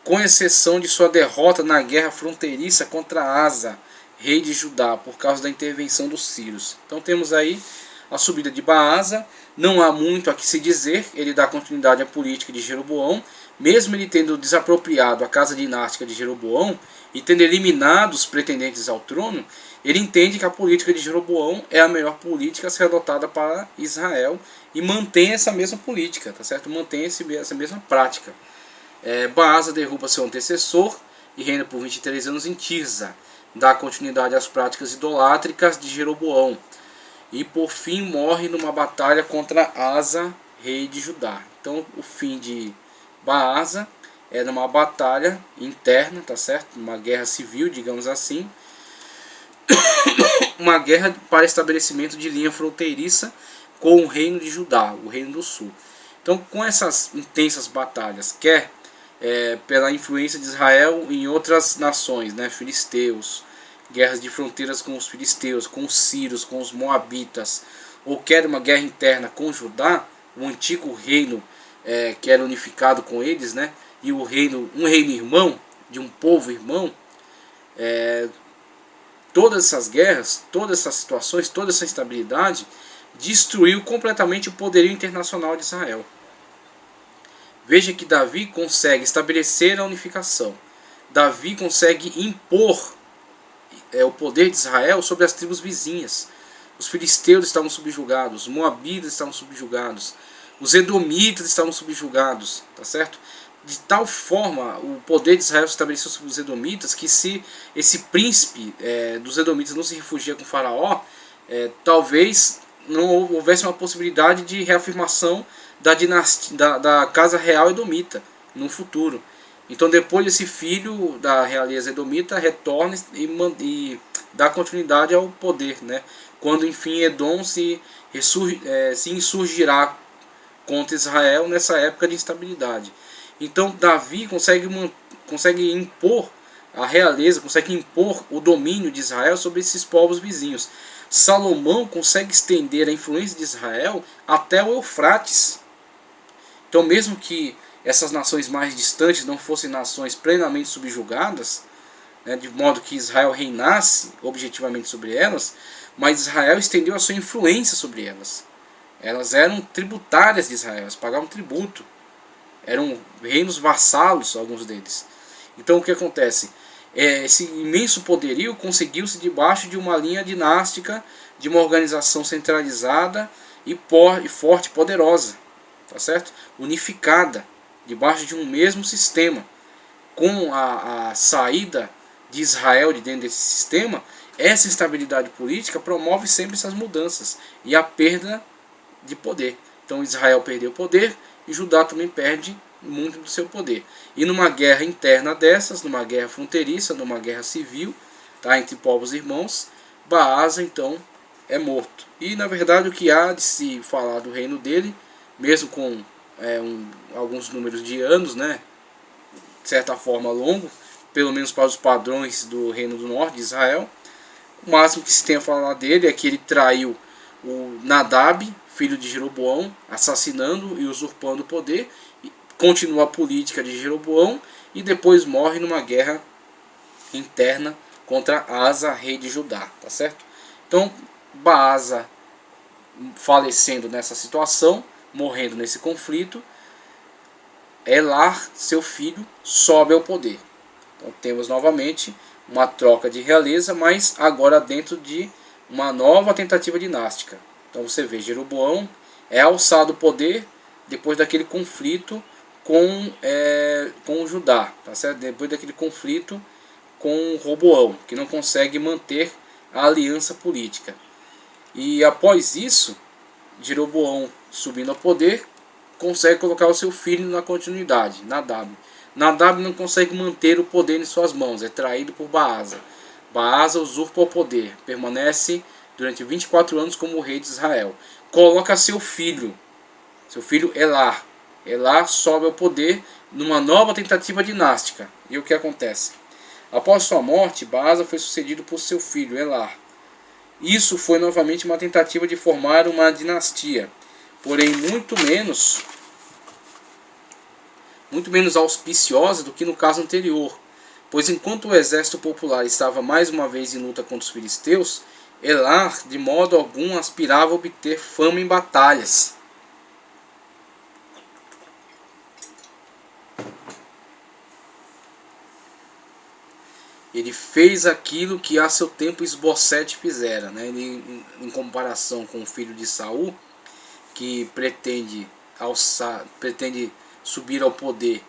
Com exceção de sua derrota na guerra fronteiriça contra Asa, rei de Judá, por causa da intervenção dos sírios. Então temos aí a subida de Baasa. Não há muito a que se dizer, ele dá continuidade à política de Jeroboão, mesmo ele tendo desapropriado a casa dinástica de Jeroboão e tendo eliminado os pretendentes ao trono. Ele entende que a política de Jeroboão é a melhor política a ser adotada para Israel e mantém essa mesma política, tá certo? Mantém essa mesma prática. Baasa derruba seu antecessor e reina por 23 anos em Tirza, dá continuidade às práticas idolátricas de Jeroboão e por fim morre numa batalha contra Asa, rei de Judá. Então o fim de Baasa numa batalha interna, tá certo? Uma guerra civil, digamos assim, uma guerra para estabelecimento de linha fronteiriça com o reino de Judá, o reino do sul. Então, com essas intensas batalhas, quer pela influência de Israel em outras nações, né, filisteus, guerras de fronteiras com os filisteus, com os sírios, com os moabitas, ou quer uma guerra interna com Judá, o antigo reino que era unificado com eles, né, e um reino irmão, de um povo irmão, todas essas guerras, todas essas situações, toda essa instabilidade destruiu completamente o poderio internacional de Israel. Veja que Davi consegue estabelecer a unificação. Davi consegue impor o poder de Israel sobre as tribos vizinhas. Os filisteus estavam subjugados, os moabitas estavam subjugados, os edomitas estavam subjugados, tá certo? De tal forma o poder de Israel se estabeleceu sobre os edomitas que, se esse príncipe dos edomitas não se refugia com Faraó, talvez não houvesse uma possibilidade de reafirmação da dinastia, da casa real edomita no futuro. Então, depois esse filho da realeza edomita retorna e dá continuidade ao poder, né? Quando enfim Edom se insurgirá contra Israel nessa época de instabilidade. Então Davi consegue impor a realeza, consegue impor o domínio de Israel sobre esses povos vizinhos. Salomão consegue estender a influência de Israel até o Eufrates. Então, mesmo que essas nações mais distantes não fossem nações plenamente subjugadas, né, de modo que Israel reinasse objetivamente sobre elas, mas Israel estendeu a sua influência sobre elas. Elas eram tributárias de Israel, elas pagavam tributo. Eram reinos vassalos, alguns deles. Então o que acontece? Esse imenso poderio conseguiu-se debaixo de uma linha dinástica, de uma organização centralizada e forte, poderosa, tá certo? Unificada, debaixo de um mesmo sistema. Com a saída de Israel de dentro desse sistema, essa instabilidade política promove sempre essas mudanças e a perda de poder. Então Israel perdeu poder e Judá também perde muito do seu poder. E numa guerra interna dessas, numa guerra fronteiriça, numa guerra civil, tá, entre povos irmãos, Baasa então é morto. E na verdade o que há de se falar do reino dele, mesmo com alguns números de anos, né, de certa forma longo, pelo menos para os padrões do reino do norte de Israel, o máximo que se tem a falar dele é que ele traiu o Nadab, filho de Jeroboão, assassinando e usurpando o poder, continua a política de Jeroboão e depois morre numa guerra interna contra Asa, rei de Judá, tá certo? Então, Baasa falecendo nessa situação, morrendo nesse conflito, Elar, seu filho, sobe ao poder. Então temos novamente uma troca de realeza, mas agora dentro de uma nova tentativa dinástica. Então você vê, Jeroboão é alçado ao poder depois daquele conflito com Judá, tá certo? Depois daquele conflito com Roboão, que não consegue manter a aliança política. E após isso, Jeroboão subindo ao poder, consegue colocar o seu filho na continuidade, Nadab. Nadab não consegue manter o poder em suas mãos, é traído por Baasa. Baasa usurpa o poder, permanece durante 24 anos como rei de Israel. Coloca seu filho Elar. Elar sobe ao poder numa nova tentativa dinástica. E o que acontece? Após sua morte, Baasa foi sucedido por seu filho Elar. Isso foi novamente uma tentativa de formar uma dinastia, porém muito menos auspiciosa do que no caso anterior, pois enquanto o exército popular estava mais uma vez em luta contra os filisteus, Elar de modo algum aspirava a obter fama em batalhas. Ele fez aquilo que a seu tempo Esbocete fizera, né? Ele, em comparação com o filho de Saul, que pretende subir ao poder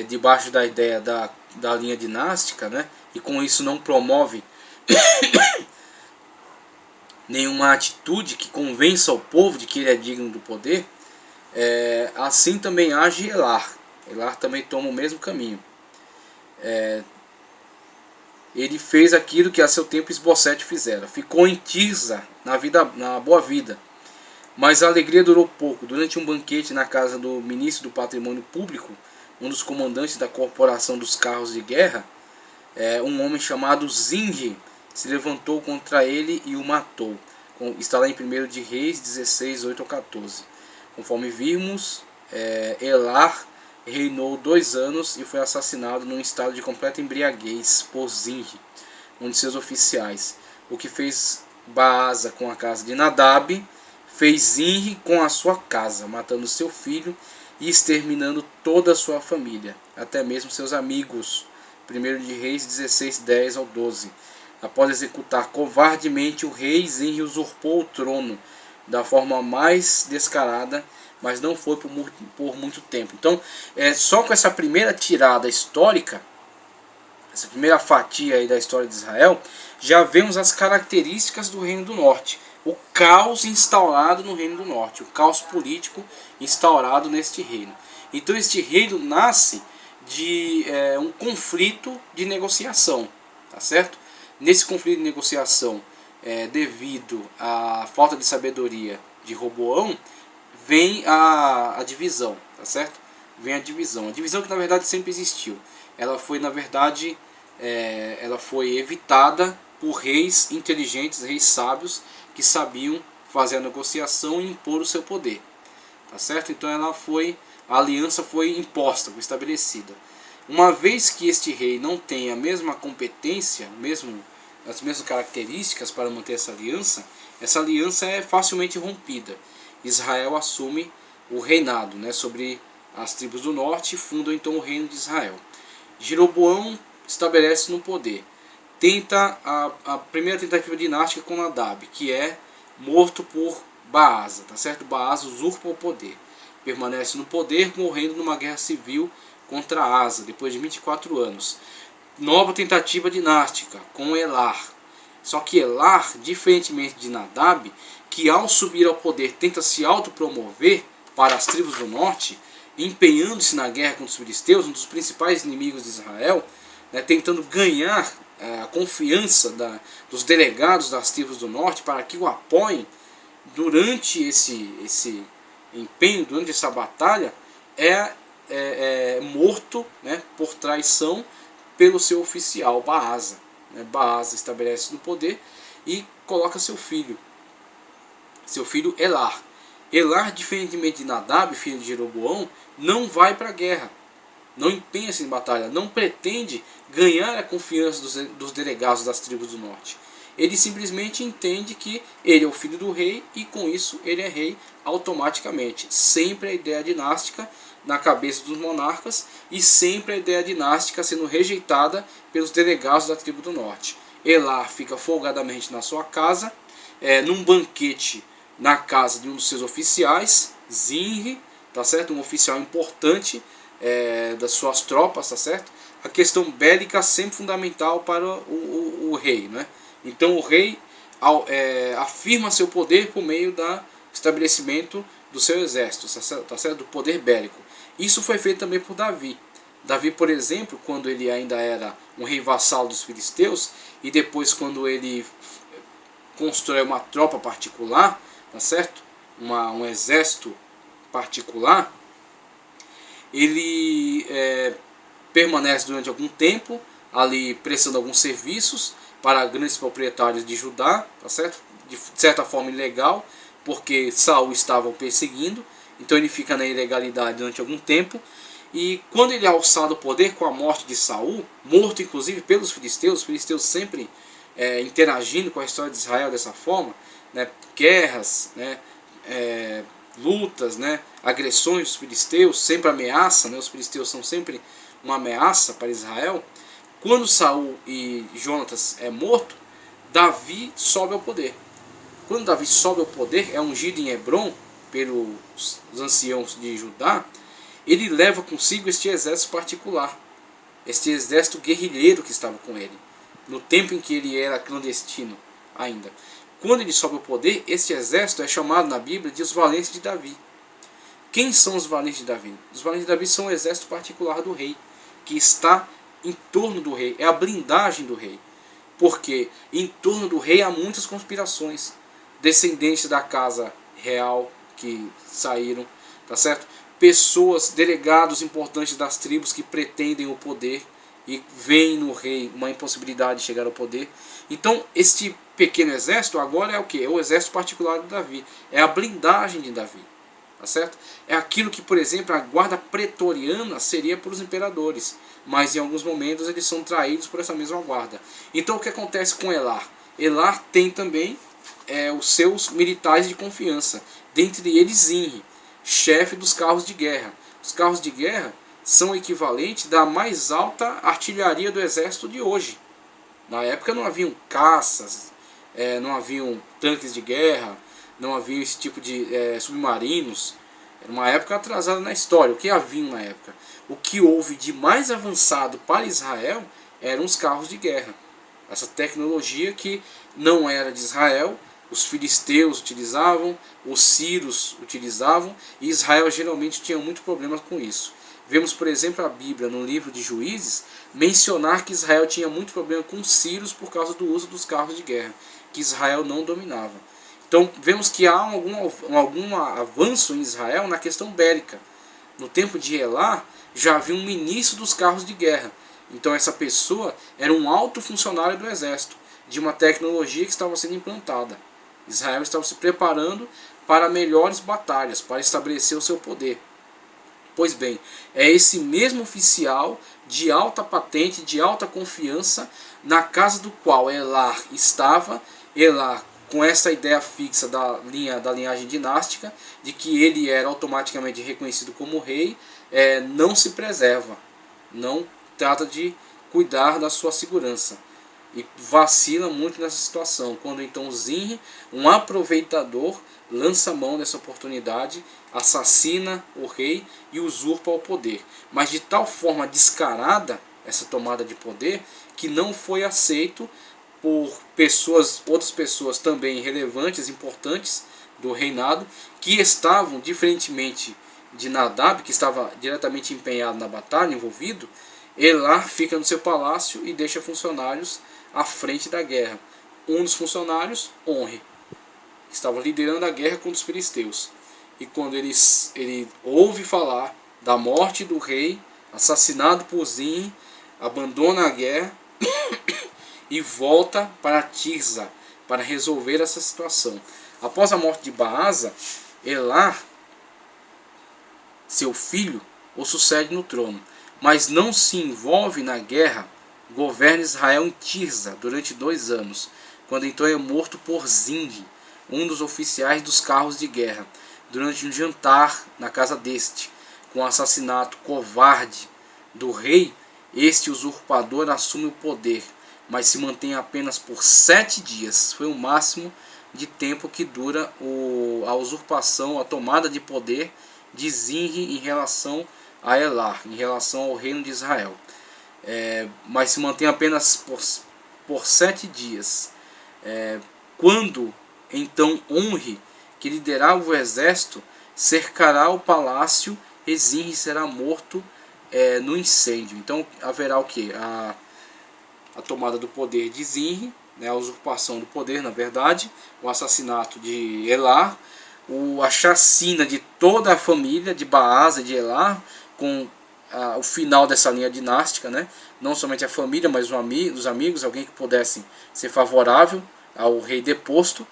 debaixo da ideia da linha dinástica, né? E com isso não promove nenhuma atitude que convença o povo de que ele é digno do poder, assim também age Elar. Elar também toma o mesmo caminho. Ele fez aquilo que a seu tempo Esbocete fizera. Ficou em Tirza, na boa vida. Mas a alegria durou pouco. Durante um banquete na casa do ministro do Patrimônio Público, um dos comandantes da corporação dos carros de guerra, um homem chamado Zinri se levantou contra ele e o matou. Está lá em 1 de Reis 16, 8 a 14. Conforme vimos, Elar reinou 2 anos e foi assassinado num estado de completa embriaguez por Zinri, um de seus oficiais. O que fez Baasa com a casa de Nadab, fez Zinri com a sua casa, matando seu filho e exterminando toda a sua família, até mesmo seus amigos. 1 de Reis 16, 10 ao 12. Após executar covardemente o rei, Zinri usurpou o trono da forma mais descarada, mas não foi por muito tempo. Então, só com essa primeira tirada histórica, essa primeira fatia aí da história de Israel, já vemos as características do Reino do Norte. O caos instaurado no Reino do Norte, o caos político instaurado neste reino. Então este reino nasce de um conflito de negociação, tá certo? Nesse conflito de negociação, devido à falta de sabedoria de Roboão, vem a divisão, tá certo? Vem a divisão que na verdade sempre existiu. Ela foi, na verdade, ela foi evitada por reis inteligentes, reis sábios, que sabiam fazer a negociação e impor o seu poder, tá certo? Então a aliança foi imposta, foi estabelecida. Uma vez que este rei não tem a mesma competência, as mesmas características para manter essa aliança é facilmente rompida. Israel assume o reinado, sobre as tribos do norte e funda então o reino de Israel. Jeroboão estabelece no poder. Tenta a primeira tentativa dinástica com Nadab, que é morto por Baasa, tá certo? Baasa usurpa o poder. Permanece no poder, morrendo numa guerra civil contra Asa, depois de 24 anos. Nova tentativa dinástica com Elar. Só que Elar, diferentemente de Nadab, que ao subir ao poder tenta se autopromover para as tribos do norte, empenhando-se na guerra contra os filisteus, um dos principais inimigos de Israel, tentando ganhar a confiança dos delegados das tribos do norte para que o apoiem durante esse empenho, durante essa batalha, morto, por traição pelo seu oficial Baasa. Baasa estabelece no poder e coloca seu filho Elar. Elar, diferentemente de Nadab, filho de Jeroboão, não vai para a guerra, não empenha-se em batalha, não pretende ganhar a confiança dos delegados das tribos do norte. Ele simplesmente entende que ele é o filho do rei e com isso ele é rei automaticamente. Sempre a ideia dinástica na cabeça dos monarcas e sempre a ideia dinástica sendo rejeitada pelos delegados da tribo do norte. Elar fica folgadamente na sua casa, num banquete na casa de um dos seus oficiais, Zinri, tá certo? Um oficial importante das suas tropas, tá certo? A questão bélica sempre fundamental para o rei, Então o rei afirma seu poder por meio do estabelecimento do seu exército, tá certo? Do poder bélico. Isso foi feito também por Davi. Davi, por exemplo, quando ele ainda era um rei vassalo dos filisteus, e depois quando ele constrói uma tropa particular, tá certo? Um exército particular, ele permanece durante algum tempo ali prestando alguns serviços para grandes proprietários de Judá, tá certo? De certa forma ilegal, porque Saul estava o perseguindo, então ele fica na ilegalidade durante algum tempo. E quando ele é alçado ao poder com a morte de Saul, morto inclusive pelos filisteus, os filisteus sempre interagindo com a história de Israel dessa forma, guerras, lutas, agressões dos filisteus, sempre ameaça, os filisteus são sempre uma ameaça para Israel. Quando Saul e Jonatas é morto, Davi sobe ao poder. Quando Davi sobe ao poder, é ungido em Hebron pelos anciãos de Judá, ele leva consigo este exército particular, este exército guerrilheiro que estava com ele, no tempo em que ele era clandestino ainda. Quando ele sobe ao poder, este exército é chamado na Bíblia de os valentes de Davi. Quem são os valentes de Davi? Os valentes de Davi são o exército particular do rei, que está em torno do rei, é a blindagem do rei. Porque em torno do rei há muitas conspirações, descendentes da casa real que saíram, tá certo? Pessoas, delegados importantes das tribos que pretendem o poder e veem no rei uma impossibilidade de chegar ao poder. Então este pequeno exército agora é o que? É o exército particular de Davi, é a blindagem de Davi, tá certo? É aquilo que, por exemplo, a guarda pretoriana seria para os imperadores, mas em alguns momentos eles são traídos por essa mesma guarda. Então o que acontece com Elar? Elar tem também os seus militares de confiança, dentre eles Zinri, chefe dos carros de guerra. Os carros de guerra são equivalentes da mais alta artilharia do exército de hoje. Na época não haviam caças, não haviam tanques de guerra, não havia esse tipo de submarinos. Era uma época atrasada na história. O que havia na época? O que houve de mais avançado para Israel eram os carros de guerra. Essa tecnologia que não era de Israel, os filisteus utilizavam, os sírios utilizavam, e Israel geralmente tinha muito problema com isso. Vemos, por exemplo, a Bíblia, no livro de Juízes, mencionar que Israel tinha muito problema com os sírios por causa do uso dos carros de guerra, que Israel não dominava. Então vemos que há algum avanço em Israel na questão bélica. No tempo de Elá já havia um ministro dos carros de guerra. Então essa pessoa era um alto funcionário do exército, de uma tecnologia que estava sendo implantada. Israel estava se preparando para melhores batalhas, para estabelecer o seu poder. Pois bem, é esse mesmo oficial de alta patente, de alta confiança, na casa do qual Elar estava. Elar, com essa ideia fixa da linhagem dinástica, de que ele era automaticamente reconhecido como rei, não se preserva, não trata de cuidar da sua segurança. E vacila muito nessa situação, quando então Zinri, um aproveitador, lança a mão dessa oportunidade, assassina o rei e usurpa o poder. Mas de tal forma descarada essa tomada de poder, que não foi aceito por outras pessoas também relevantes, importantes do reinado, que estavam, diferentemente de Nadab, que estava diretamente empenhado na batalha, envolvido. Elar fica no seu palácio e deixa funcionários à frente da guerra. Um dos funcionários, Onri, estava liderando a guerra contra os filisteus. E quando ele ouve falar da morte do rei, assassinado por Zinri, abandona a guerra e volta para Tirza para resolver essa situação. Após a morte de Baasa, Elar, seu filho, o sucede no trono, mas não se envolve na guerra. Governa Israel em Tirza durante 2 anos, quando então é morto por Zinri, um dos oficiais dos carros de guerra, durante um jantar na casa deste. Com o assassinato covarde do rei, este usurpador assume o poder, mas se mantém apenas por 7 dias. Foi o máximo de tempo que dura a usurpação, a tomada de poder de Zinri em relação a Elar, em relação ao reino de Israel. Mas se mantém apenas por 7 dias. Quando então Onri, que liderava o exército, cercará o palácio, e Zinri será morto no incêndio. Então haverá o que? A tomada do poder de Zinri, a usurpação do poder, na verdade, o assassinato de Elar, a chacina de toda a família de Baasa e de Elar, com o final dessa linha dinástica, não somente a família, mas os amigos, alguém que pudesse ser favorável ao rei deposto.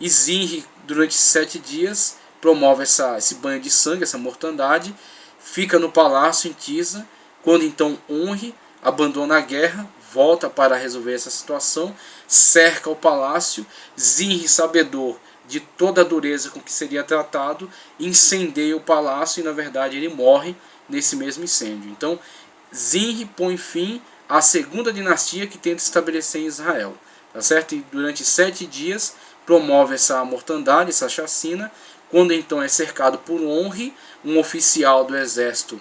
E Zinri, durante 7 dias, promove esse banho de sangue, essa mortandade, fica no palácio em Tirza. Quando então Onri abandona a guerra, volta para resolver essa situação, cerca o palácio. Zinri, sabedor de toda a dureza com que seria tratado, incendeia o palácio e na verdade ele morre nesse mesmo incêndio. Então Zinri põe fim à segunda dinastia que tenta estabelecer em Israel, tá certo? E durante 7 dias promove essa mortandade, essa chacina. Quando então é cercado por Onri, um oficial do exército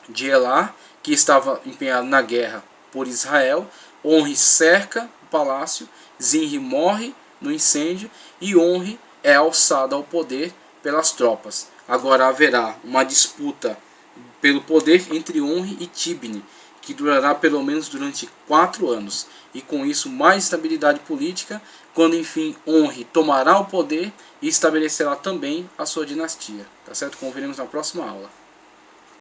de Elar, que estava empenhado na guerra por Israel, Onri cerca o palácio, Zinri morre no incêndio e Onri é alçado ao poder pelas tropas. Agora haverá uma disputa pelo poder entre Onri e Tibni, que durará pelo menos durante 4 anos, e com isso mais estabilidade política, quando enfim Onri tomará o poder e estabelecerá também a sua dinastia. Tá certo? Como veremos na próxima aula.